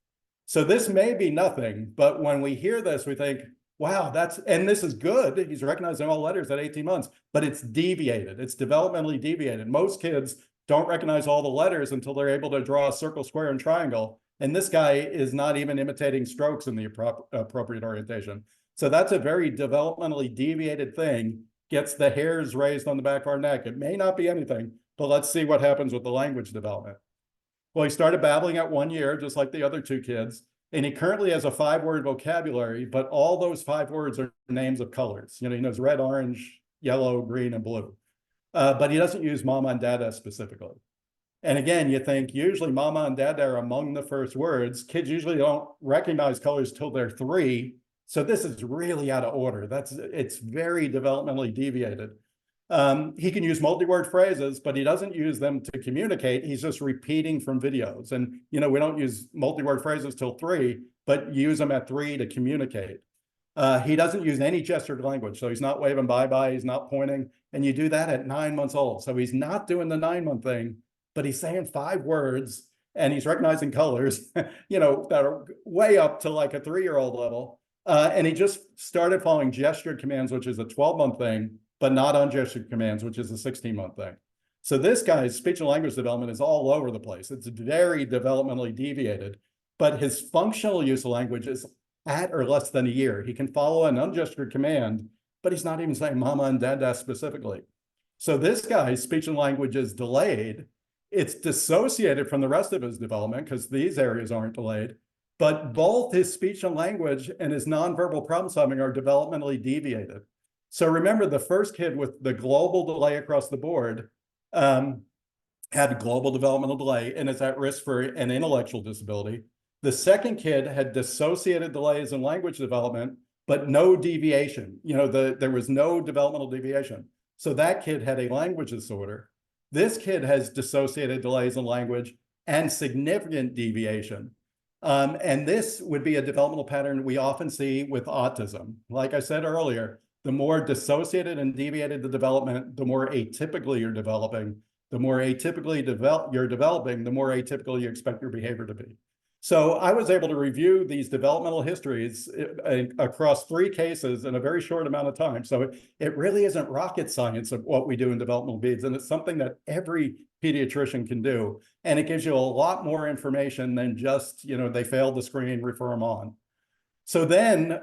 So this may be nothing, but when we hear this, we think, wow, and this is good. He's recognizing all letters at 18 months, but it's deviated. It's developmentally deviated. Most kids don't recognize all the letters until they're able to draw a circle, square, and triangle. And this guy is not even imitating strokes in the appropriate orientation. So that's a very developmentally deviated thing. Gets the hairs raised on the back of our neck. It may not be anything, but let's see what happens with the language development. Well, he started babbling at 1 year, just like the other 2 kids. And he currently has a 5-word vocabulary, but all those 5 words are names of colors. You know, he knows red, orange, yellow, green, and blue. But he doesn't use mama and dada specifically. And again, you think usually mama and dada are among the first words. Kids usually don't recognize colors till they're 3. So this is really out of order. It's very developmentally deviated. He can use multi-word phrases, but he doesn't use them to communicate. He's just repeating from videos. And, you know, we don't use multi-word phrases till 3, but use them at 3 to communicate. He doesn't use any gestured language. So he's not waving bye-bye, he's not pointing. And you do that at 9 months old. So he's not doing the 9-month thing, but he's saying 5 words. and he's recognizing colors, you know, that are way up to like a 3-year-old level. And he just started following gestured commands, which is a 12-month thing, but not ungestured commands, which is a 16-month thing. So this guy's speech and language development is all over the place. It's very developmentally deviated, but his functional use of language is at or less than a year. He can follow an ungestured command, but he's not even saying mama and dada specifically. So this guy's speech and language is delayed. It's dissociated from the rest of his development because these areas aren't delayed, but both his speech and language and his nonverbal problem solving are developmentally deviated. So remember, the first kid with the global delay across the board had global developmental delay and is at risk for an intellectual disability. The second kid had dissociated delays in language development, but no deviation. You know, there was no developmental deviation. So that kid had a language disorder. This kid has dissociated delays in language and significant deviation. And this would be a developmental pattern we often see with autism. Like I said earlier, the more dissociated and deviated the development, the more atypically you're developing. The more atypically you're developing, the more atypical you expect your behavior to be. So I was able to review these developmental histories across 3 cases in a very short amount of time. So it really isn't rocket science of what we do in developmental behaviors, and it's something that every pediatrician can do. And it gives you a lot more information than just, you know, they failed the screen, refer them on. So then,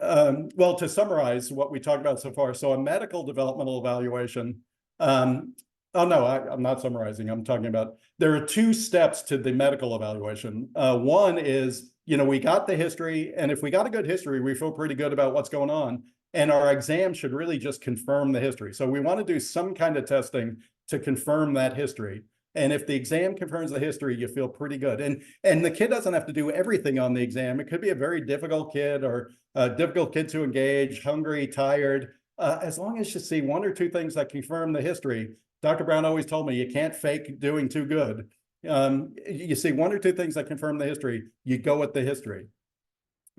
well, to summarize what we talked about so far, so a medical developmental evaluation, oh, no, I'm not summarizing. I'm talking about, there are 2 steps to the medical evaluation. One is, you know, we got the history, and if we got a good history, we feel pretty good about what's going on. And our exam should really just confirm the history. So we want to do some kind of testing to confirm that history. And if the exam confirms the history, you feel pretty good. And the kid doesn't have to do everything on the exam. It could be a very difficult kid or a difficult kid to engage, hungry, tired. As long as you see 1 or 2 things that confirm the history. Dr. Brown always told me you can't fake doing too good. You see 1 or 2 things that confirm the history, you go with the history.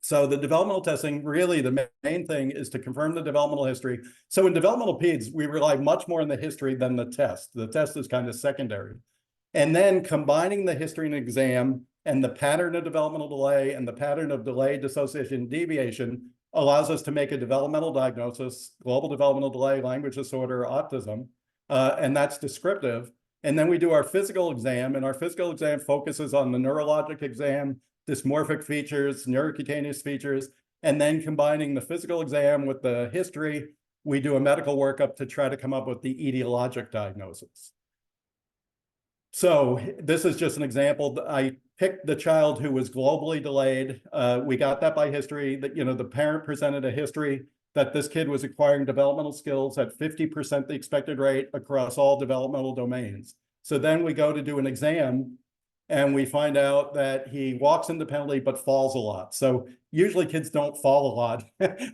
So the developmental testing, really the main thing is to confirm the developmental history. So in developmental peds, we rely much more on the history than the test. The test is kind of secondary. And then combining the history and exam and the pattern of developmental delay and the pattern of delay, dissociation, deviation allows us to make a developmental diagnosis, global developmental delay, language disorder, autism, and that's descriptive. And then we do our physical exam, and our physical exam focuses on the neurologic exam, dysmorphic features, neurocutaneous features, and then combining the physical exam with the history, we do a medical workup to try to come up with the etiologic diagnosis. So this is just an example. I picked the child who was globally delayed. We got that by history, that, you know, the parent presented a history that this kid was acquiring developmental skills at 50% the expected rate across all developmental domains. So then we go to do an exam, and we find out that he walks independently but falls a lot. So usually kids don't fall a lot,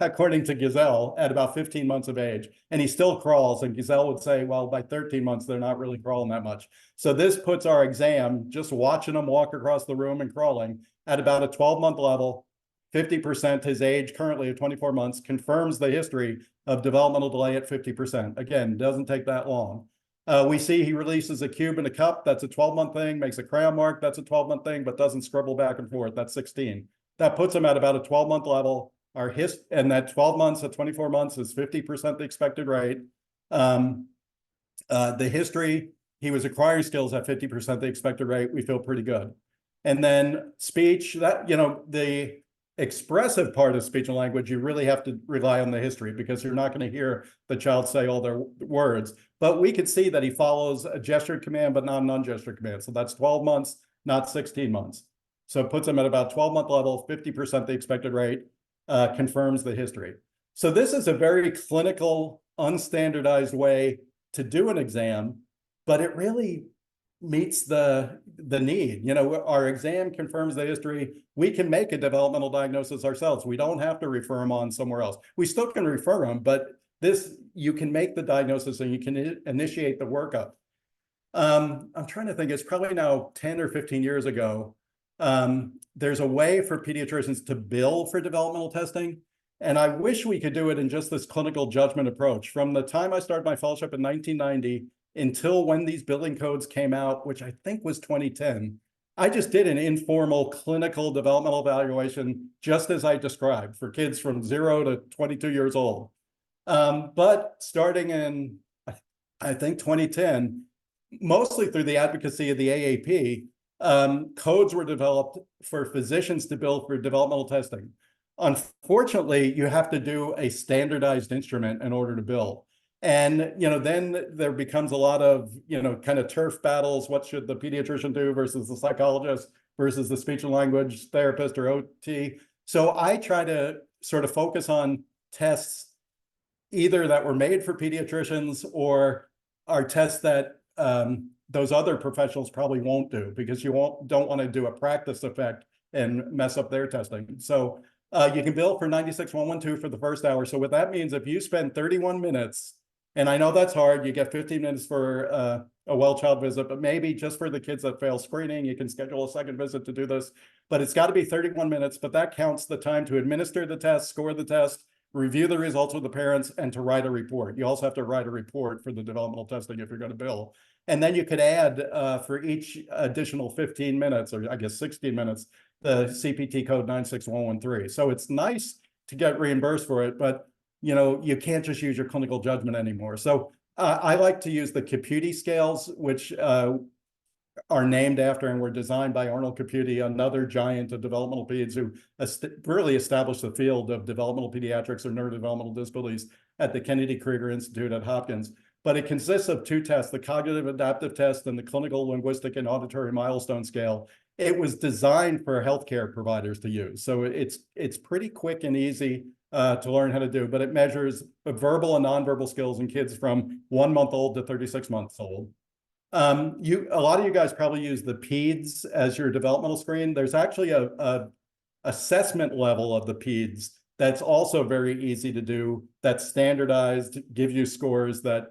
according to Gazelle, at about 15 months of age. And he still crawls, and Gazelle would say, well, by 13 months, they're not really crawling that much. So this puts our exam, just watching him walk across the room and crawling, at about a 12-month level. 50% his age currently at 24 months confirms the history of developmental delay at 50%. Again, doesn't take that long. We see he releases a cube in a cup. That's a 12-month thing. Makes a crayon mark. That's a 12-month thing, but doesn't scribble back and forth. That's 16. That puts him at about a 12-month level. And that 12 months at 24 months is 50% the expected rate. The history, he was acquiring skills at 50% the expected rate. We feel pretty good. And then speech, that, you know, the expressive part of speech and language, you really have to rely on the history, because you're not going to hear the child say all their words. But we could see that he follows a gestured command, but not an ungestured command. So that's 12 months, not 16 months. So it puts him at about 12-month level, 50% the expected rate, confirms the history. So this is a very clinical, unstandardized way to do an exam, but it really meets the need. You know, our exam confirms the history. We can make a developmental diagnosis ourselves. We don't have to refer them on somewhere else. We still can refer them, but this, you can make the diagnosis and you can initiate the workup. I'm trying to think, it's probably now 10 or 15 years ago. There's a way for pediatricians to bill for developmental testing. And I wish we could do it in just this clinical judgment approach. From the time I started my fellowship in 1990 until when these billing codes came out, which I think was 2010, I just did an informal clinical developmental evaluation, just as I described, for kids from 0 to 22 years old. But starting in, I think, 2010, mostly through the advocacy of the AAP, codes were developed for physicians to bill for developmental testing. Unfortunately, you have to do a standardized instrument in order to bill. And, then there becomes a lot of, kind of turf battles. What should the pediatrician do versus the psychologist versus the speech and language therapist or OT? So I try to sort of focus on tests either that were made for pediatricians or are tests that those other professionals probably won't do, because you don't want to do a practice effect and mess up their testing. So you can bill for 96,112 for the first hour. So what that means, if you spend 31 minutes, and I know that's hard, you get 15 minutes for a well child visit, but maybe just for the kids that fail screening, you can schedule a second visit to do this, but it's got to be 31 minutes, but that counts the time to administer the test, score the test, review the results with the parents, and to write a report. You also have to write a report for the developmental testing if you're going to bill. And then you could add for each additional 15 minutes, or I guess 16 minutes, the CPT code 96113. So it's nice to get reimbursed for it, but you can't just use your clinical judgment anymore. So I like to use the Caputi scales, which are named after and were designed by Arnold Caputi, another giant of developmental peds who really established the field of developmental pediatrics or neurodevelopmental disabilities at the Kennedy Krieger Institute at Hopkins. But it consists of two tests, the cognitive adaptive test and the clinical linguistic and auditory milestone scale. It was designed for healthcare providers to use. So it's pretty quick and easy to learn how to do, but it measures verbal and nonverbal skills in kids from 1 month old to 36 months old. A lot of you guys probably use the PEDS as your developmental screen. There's actually a assessment level of the PEDS that's also very easy to do, that's standardized, give you scores that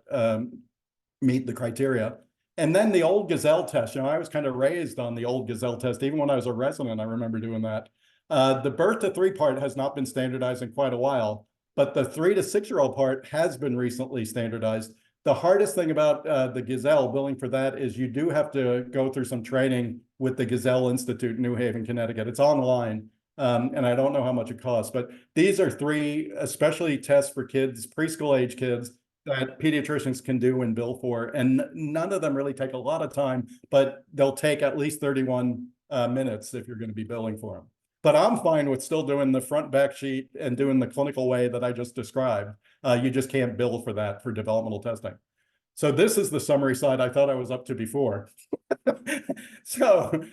meet the criteria. And then the old Gazelle test, I was kind of raised on the old Gazelle test. Even when I was a resident, I remember doing that. The birth to 3 part has not been standardized in quite a while, but the 3 to 6 year old part has been recently standardized. The hardest thing about the Gazelle, billing for that, is you do have to go through some training with the Gazelle Institute in New Haven, Connecticut. It's online, and I don't know how much it costs, but these are 3 especially tests for kids, preschool age kids, that pediatricians can do and bill for. And none of them really take a lot of time, but they'll take at least 31 minutes if you're going to be billing for them. But I'm fine with still doing the front back sheet and doing the clinical way that I just described. You just can't bill for that for developmental testing. So this is the summary slide I thought I was up to before. So,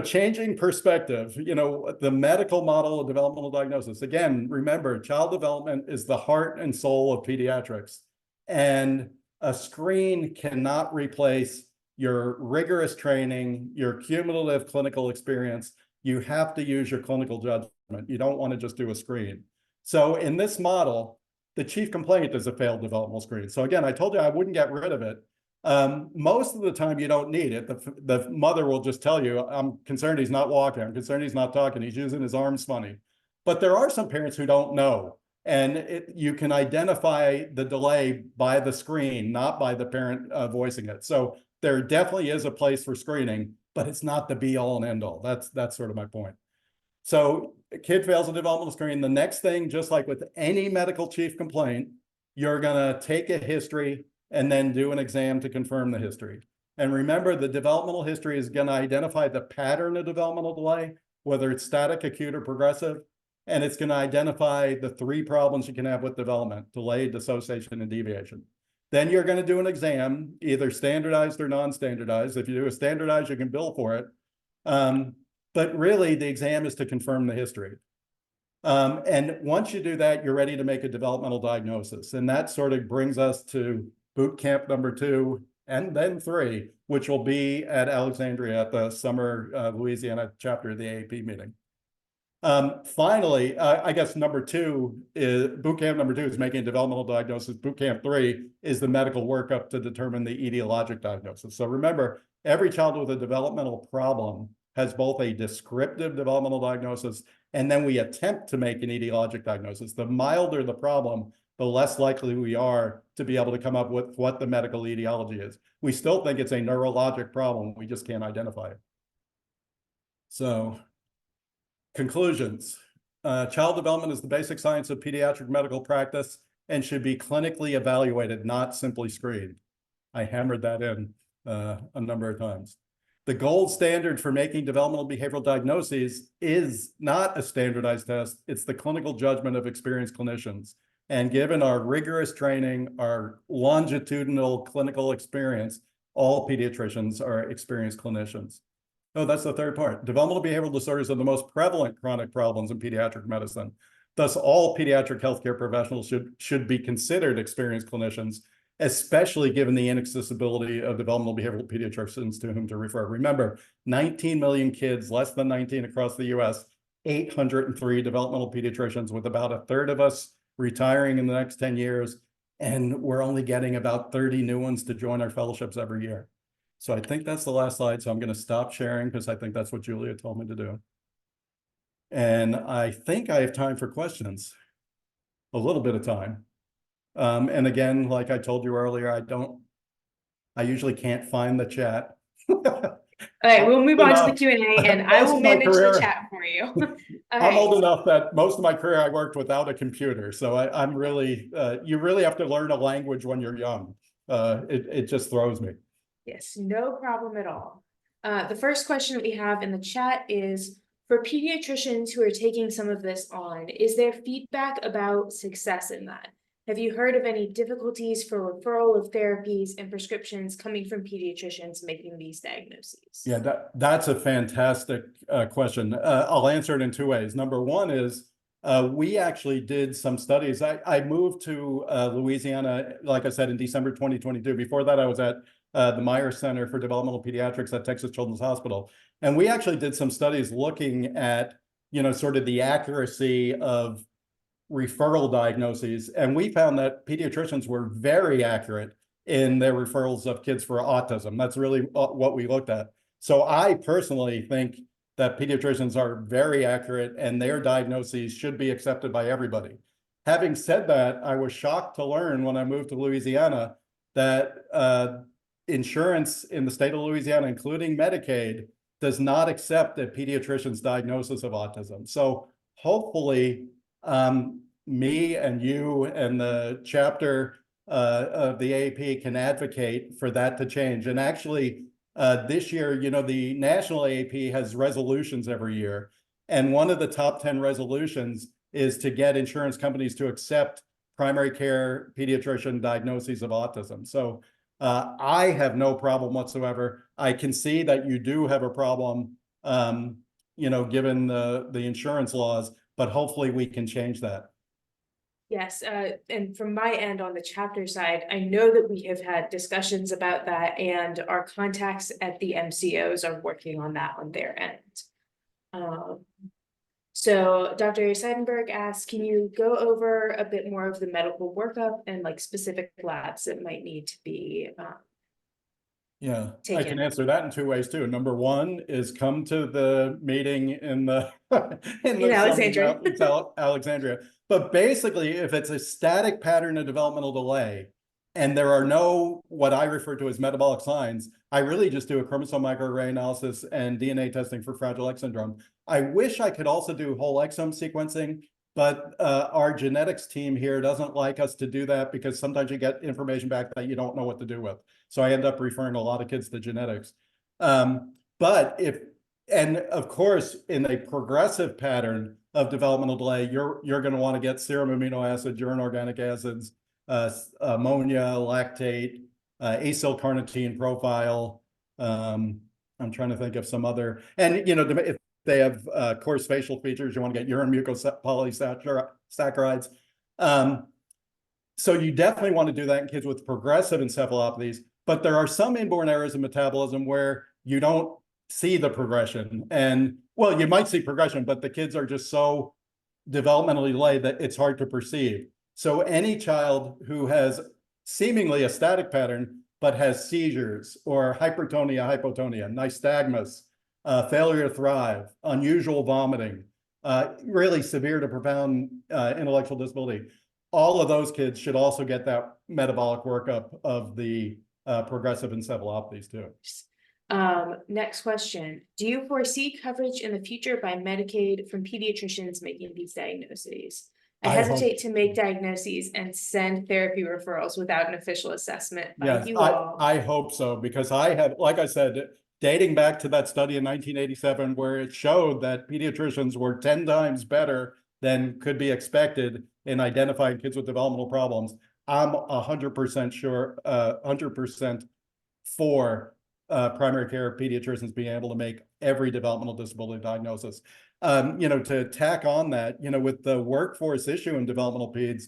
changing perspective, the medical model of developmental diagnosis. Again, remember, child development is the heart and soul of pediatrics. And a screen cannot replace your rigorous training, your cumulative clinical experience. You have to use your clinical judgment. You don't want to just do a screen. So in this model, the chief complaint is a failed developmental screen. So again, I told you I wouldn't get rid of it. Most of the time you don't need it. The mother will just tell you, I'm concerned he's not walking. I'm concerned he's not talking. He's using his arms funny. But there are some parents who don't know. And you can identify the delay by the screen, not by the parent voicing it. So there definitely is a place for screening, but it's not the be all and end all. That's sort of my point. So a kid fails a developmental screen. The next thing, just like with any medical chief complaint, you're gonna take a history and then do an exam to confirm the history. And remember, the developmental history is gonna identify the pattern of developmental delay, whether it's static, acute, or progressive. And it's gonna identify the 3 problems you can have with development: delay, dissociation, and deviation. Then you're going to do an exam, either standardized or non-standardized. If you do a standardized, you can bill for it. But really, the exam is to confirm the history. And once you do that, you're ready to make a developmental diagnosis. And that sort of brings us to boot camp number 2 and then 3, which will be at Alexandria at the summer Louisiana chapter of the AAP meeting. Finally, I guess number 2 is boot camp number 2 is making a developmental diagnosis. Boot camp 3 is the medical workup to determine the etiologic diagnosis. So remember, every child with a developmental problem has both a descriptive developmental diagnosis, and then we attempt to make an etiologic diagnosis. The milder the problem, the less likely we are to be able to come up with what the medical etiology is. We still think it's a neurologic problem. We just can't identify it. So, conclusions. Child development is the basic science of pediatric medical practice and should be clinically evaluated, not simply screened. I hammered that in a number of times. The gold standard for making developmental behavioral diagnoses is not a standardized test. It's the clinical judgment of experienced clinicians. And given our rigorous training, our longitudinal clinical experience, all pediatricians are experienced clinicians. Oh, that's the third part. Developmental behavioral disorders are the most prevalent chronic problems in pediatric medicine. Thus, all pediatric healthcare professionals should be considered experienced clinicians, especially given the inaccessibility of developmental behavioral pediatricians to whom to refer. Remember, 19 million kids, less than 19 across the US, 803 developmental pediatricians, with about a third of us retiring in the next 10 years. And we're only getting about 30 new ones to join our fellowships every year. So I think that's the last slide. So I'm going to stop sharing because I think that's what Julia told me to do. And I think I have time for questions, a little bit of time. And again, like I told you earlier, I usually can't find the chat. All right, we'll move on to the Q&A, and I will manage the chat for you. I'm old enough that most of my career I worked without a computer. So I'm really, you really have to learn a language when you're young. It just throws me. Yes, no problem at all. The first question that we have in the chat is, for pediatricians who are taking some of this on, is there feedback about success in that? Have you heard of any difficulties for referral of therapies and prescriptions coming from pediatricians making these diagnoses? Yeah, that's a fantastic question. I'll answer it in two ways. Number one is we actually did some studies. I moved to Louisiana, like I said, in December 2022. Before that, I was at the Myers Center for Developmental Pediatrics at Texas Children's Hospital. And we actually did some studies looking at, sort of the accuracy of referral diagnoses. And we found that pediatricians were very accurate in their referrals of kids for autism. That's really what we looked at. So I personally think that pediatricians are very accurate and their diagnoses should be accepted by everybody. Having said that, I was shocked to learn when I moved to Louisiana that insurance in the state of Louisiana, including Medicaid, does not accept a pediatrician's diagnosis of autism. So hopefully me and you and the chapter of the AAP can advocate for that to change. And actually, this year, the national AAP has resolutions every year. And one of the top 10 resolutions is to get insurance companies to accept primary care pediatrician diagnoses of autism. So I have no problem whatsoever. I can see that you do have a problem, given the insurance laws, but hopefully we can change that. Yes, and from my end on the chapter side, I know that we have had discussions about that, and our contacts at the MCOs are working on that on their end. So Dr. Seidenberg asks, can you go over a bit more of the medical workup and like specific labs that might need to be Yeah, taken? I can answer that in two ways too. Number one is come to the meeting in Alexandria. Alexandria. But basically, if it's a static pattern of developmental delay and there are no what I refer to as metabolic signs, I really just do a chromosome microarray analysis and DNA testing for Fragile X syndrome. I wish I could also do whole exome sequencing, but our genetics team here doesn't like us to do that because sometimes you get information back that you don't know what to do with. So I end up referring a lot of kids to genetics. But and of course, in a progressive pattern of developmental delay, you're going to want to get serum amino acids, urine organic acids, ammonia, lactate, acyl carnitine profile. I'm trying to think of some other, and if they have coarse facial features, you want to get urine mucopolysaccharides. So you definitely want to do that in kids with progressive encephalopathies, but there are some inborn errors in metabolism where you don't see the progression. And well, you might see progression, but the kids are just so developmentally delayed that it's hard to perceive. So any child who has seemingly a static pattern, but has seizures or hypertonia, hypotonia, nystagmus, failure to thrive, unusual vomiting, really severe to profound intellectual disability, all of those kids should also get that metabolic workup of the progressive encephalopathies too. Next question. Do you foresee coverage in the future by Medicaid from pediatricians making these diagnoses? I I hope. hesitate to make diagnoses and send therapy referrals without an official assessment by Yes, you all. I hope so, because I have, like I said, dating back to that study in 1987, where it showed that pediatricians were 10 times better than could be expected in identifying kids with developmental problems. I'm 100% sure, 100% for primary care pediatricians being able to make every developmental disability diagnosis. To tack on that, with the workforce issue in developmental peds,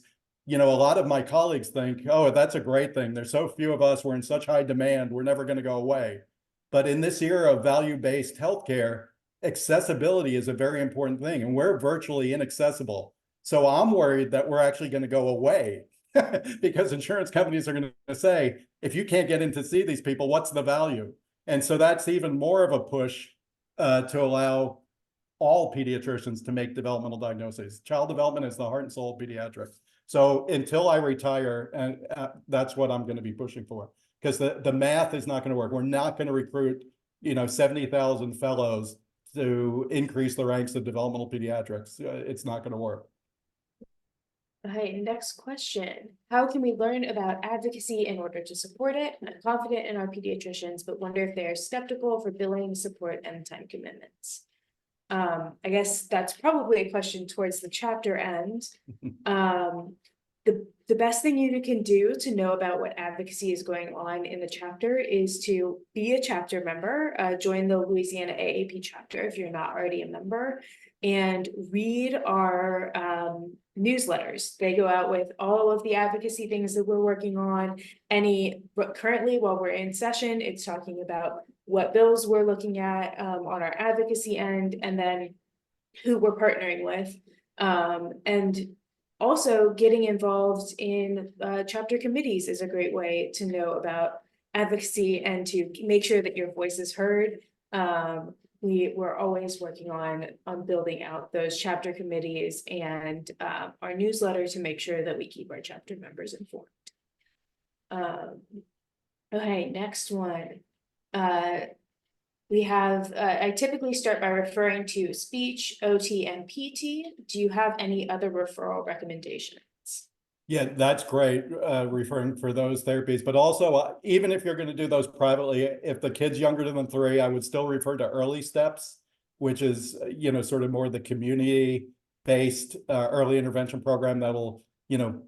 a lot of my colleagues think, oh, that's a great thing. There's so few of us, we're in such high demand, we're never going to go away. But in this era of value-based healthcare, accessibility is a very important thing, and we're virtually inaccessible. So I'm worried that we're actually going to go away because insurance companies are going to say, if you can't get in to see these people, what's the value? And so that's even more of a push to allow all pediatricians to make developmental diagnoses. Child development is the heart and soul of pediatrics. So until I retire, and that's what I'm going to be pushing for, because the math is not going to work. We're not going to recruit, 70,000 fellows to increase the ranks of developmental pediatrics. It's not going to work. Okay, next question. How can we learn about advocacy in order to support it? I'm confident in our pediatricians, but wonder if they're skeptical for billing, support, and time commitments. I guess that's probably a question towards the chapter end. The best thing you can do to know about what advocacy is going on in the chapter is to be a chapter member, join the Louisiana AAP chapter if you're not already a member, and read our newsletters. They go out with all of the advocacy things that we're working on. But currently, while we're in session, it's talking about what bills we're looking at on our advocacy end, and then who we're partnering with. And also getting involved in chapter committees is a great way to know about advocacy and to make sure that your voice is heard. We're always working on building out those chapter committees and our newsletter to make sure that we keep our chapter members informed. Okay, next one. We have, I typically start by referring to speech, OT, and PT. Do you have any other referral recommendations? Yeah, that's great, referring for those therapies. But also, even if you're going to do those privately, if the kid's younger than 3, I would still refer to Early Steps, which is, sort of more the community-based early intervention program that'll,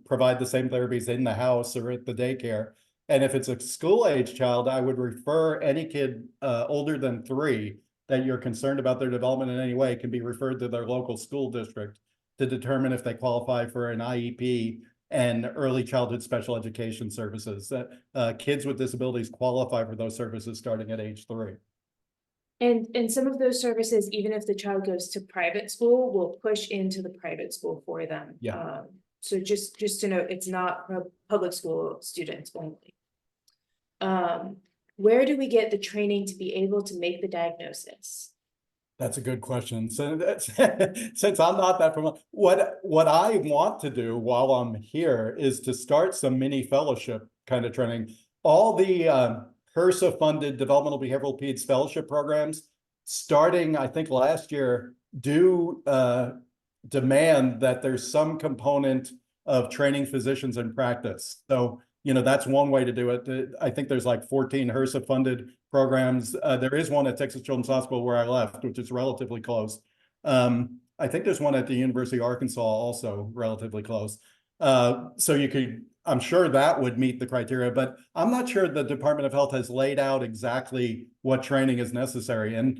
provide the same therapies in the house or at the daycare. And if it's a school-age child, I would refer any kid older than 3 that you're concerned about their development in any way can be referred to their local school district to determine if they qualify for an IEP and early childhood special education services. Kids with disabilities qualify for those services starting at age 3. And some of those services, even if the child goes to private school, will push into the private school for them. Yeah. So just to note, it's not public school students only. Where do we get the training to be able to make the diagnosis? That's a good question. So since I'm not that familiar, what I want to do while I'm here is to start some mini fellowship kind of training. All the HRSA-funded developmental behavioral peds fellowship programs, starting I think last year, do demand that there's some component of training physicians in practice. So that's one way to do it. I think there's like 14 HRSA-funded programs. There is one at Texas Children's Hospital where I left, which is relatively close. I think there's one at the University of Arkansas also relatively close. So you could, I'm sure that would meet the criteria, but I'm not sure the Department of Health has laid out exactly what training is necessary. And,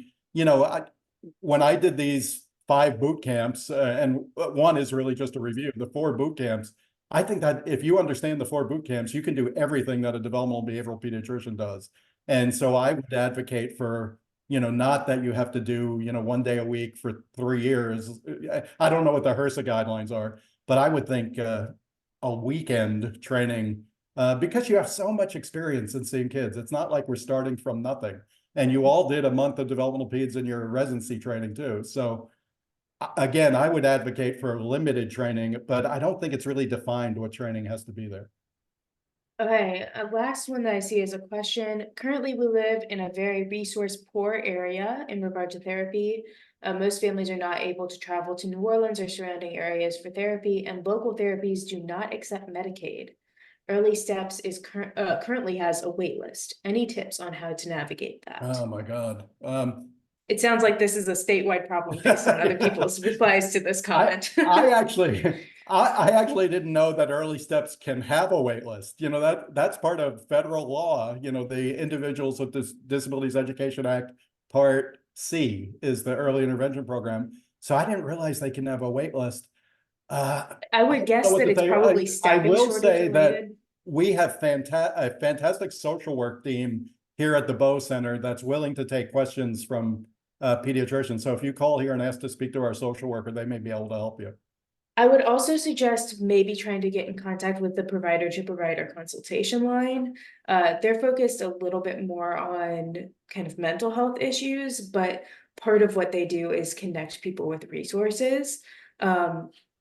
when I did these 5 boot camps, and one is really just a review, the 4 boot camps, I think that if you understand the 4 boot camps, you can do everything that a developmental behavioral pediatrician does. And so I would advocate for, not that you have to do, 1 day a week for 3 years. I don't know what the HRSA guidelines are, but I would think a weekend training, because you have so much experience in seeing kids. It's not like we're starting from nothing. And you all did a month of developmental peds in your residency training too. So again, I would advocate for limited training, but I don't think it's really defined what training has to be there. Okay, last one that I see is a question. Currently, we live in a very resource poor area in regard to therapy. Most families are not able to travel to New Orleans or surrounding areas for therapy, and local therapies do not accept Medicaid. Early Steps is currently has a wait list. Any tips on how to navigate that? Oh, my God. It sounds like this is a statewide problem based on other people's replies to this comment. I actually didn't know that Early Steps can have a wait list. You know, that's part of federal law. You know, the Individuals with Disabilities Education Act, Part C is the early intervention program. So I didn't realize they can have a wait list. I I would don't guess know what that to it's tell you. probably I staffing will shortage say that related. we have a fantastic social work team here at the Bow Center that's willing to take questions from pediatricians. So if you call here and ask to speak to our social worker, they may be able to help you. I would also suggest maybe trying to get in contact with the provider to provider consultation line. They're focused a little bit more on kind of mental health issues, but part of what they do is connect people with resources.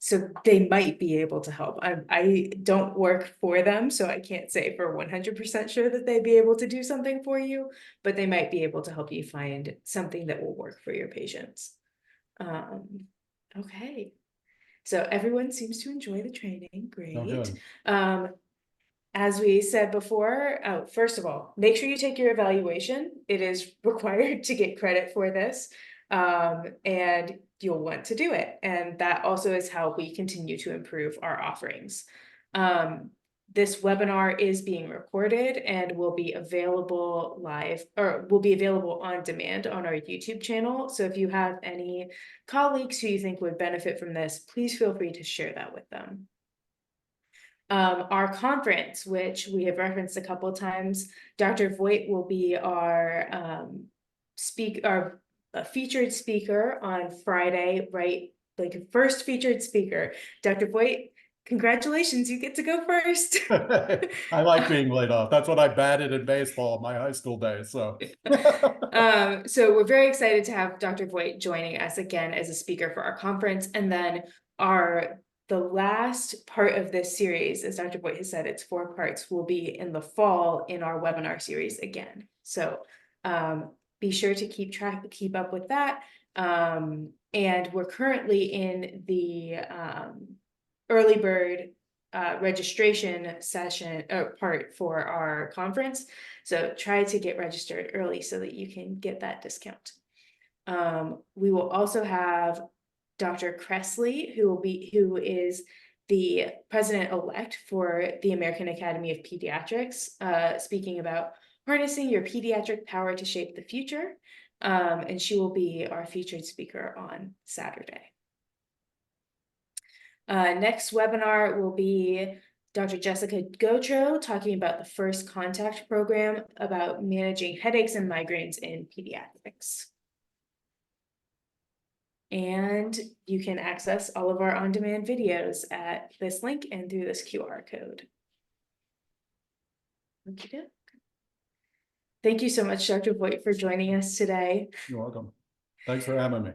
So they might be able to help. I don't work for them, so I can't say for 100% sure that they'd be able to do something for you, but they might be able to help you find something that will work for your patients. Okay. So everyone seems to enjoy the training. Great. Oh, good. As we said before, first of all, make sure you take your evaluation. It is required to get credit for this. And you'll want to do it. And that also is how we continue to improve our offerings. This webinar is being recorded and will be available live, or will be available on demand on our YouTube channel. So if you have any colleagues who you think would benefit from this, please feel free to share that with them. Our conference, which we have referenced a couple of times, Dr. Voigt will be our featured speaker on Friday, right? Like first featured speaker. Dr. Voigt, congratulations, you get to go first. I like being laid off. That's what I batted in baseball my high school days. So so we're very excited to have Dr. Voigt joining us again as a speaker for our conference. And then the last part of this series, as Dr. Voigt has said, it's 4 parts, will be in the fall in our webinar series again. So be sure to keep up with that. And we're currently in the early bird registration session part for our conference. So try to get registered early so that you can get that discount. We will also have Dr. Cressley, who is the president-elect for the American Academy of Pediatrics, speaking about harnessing your pediatric power to shape the future. And she will be our featured speaker on Saturday. Next webinar will be Dr. Jessica Gautreaux talking about the First Contact program about managing headaches and migraines in pediatrics. And you can access all of our on-demand videos at this link and through this QR code. Okay. Thank you so much, Dr. Voigt, for joining us today. you're welcome. Thanks for having me.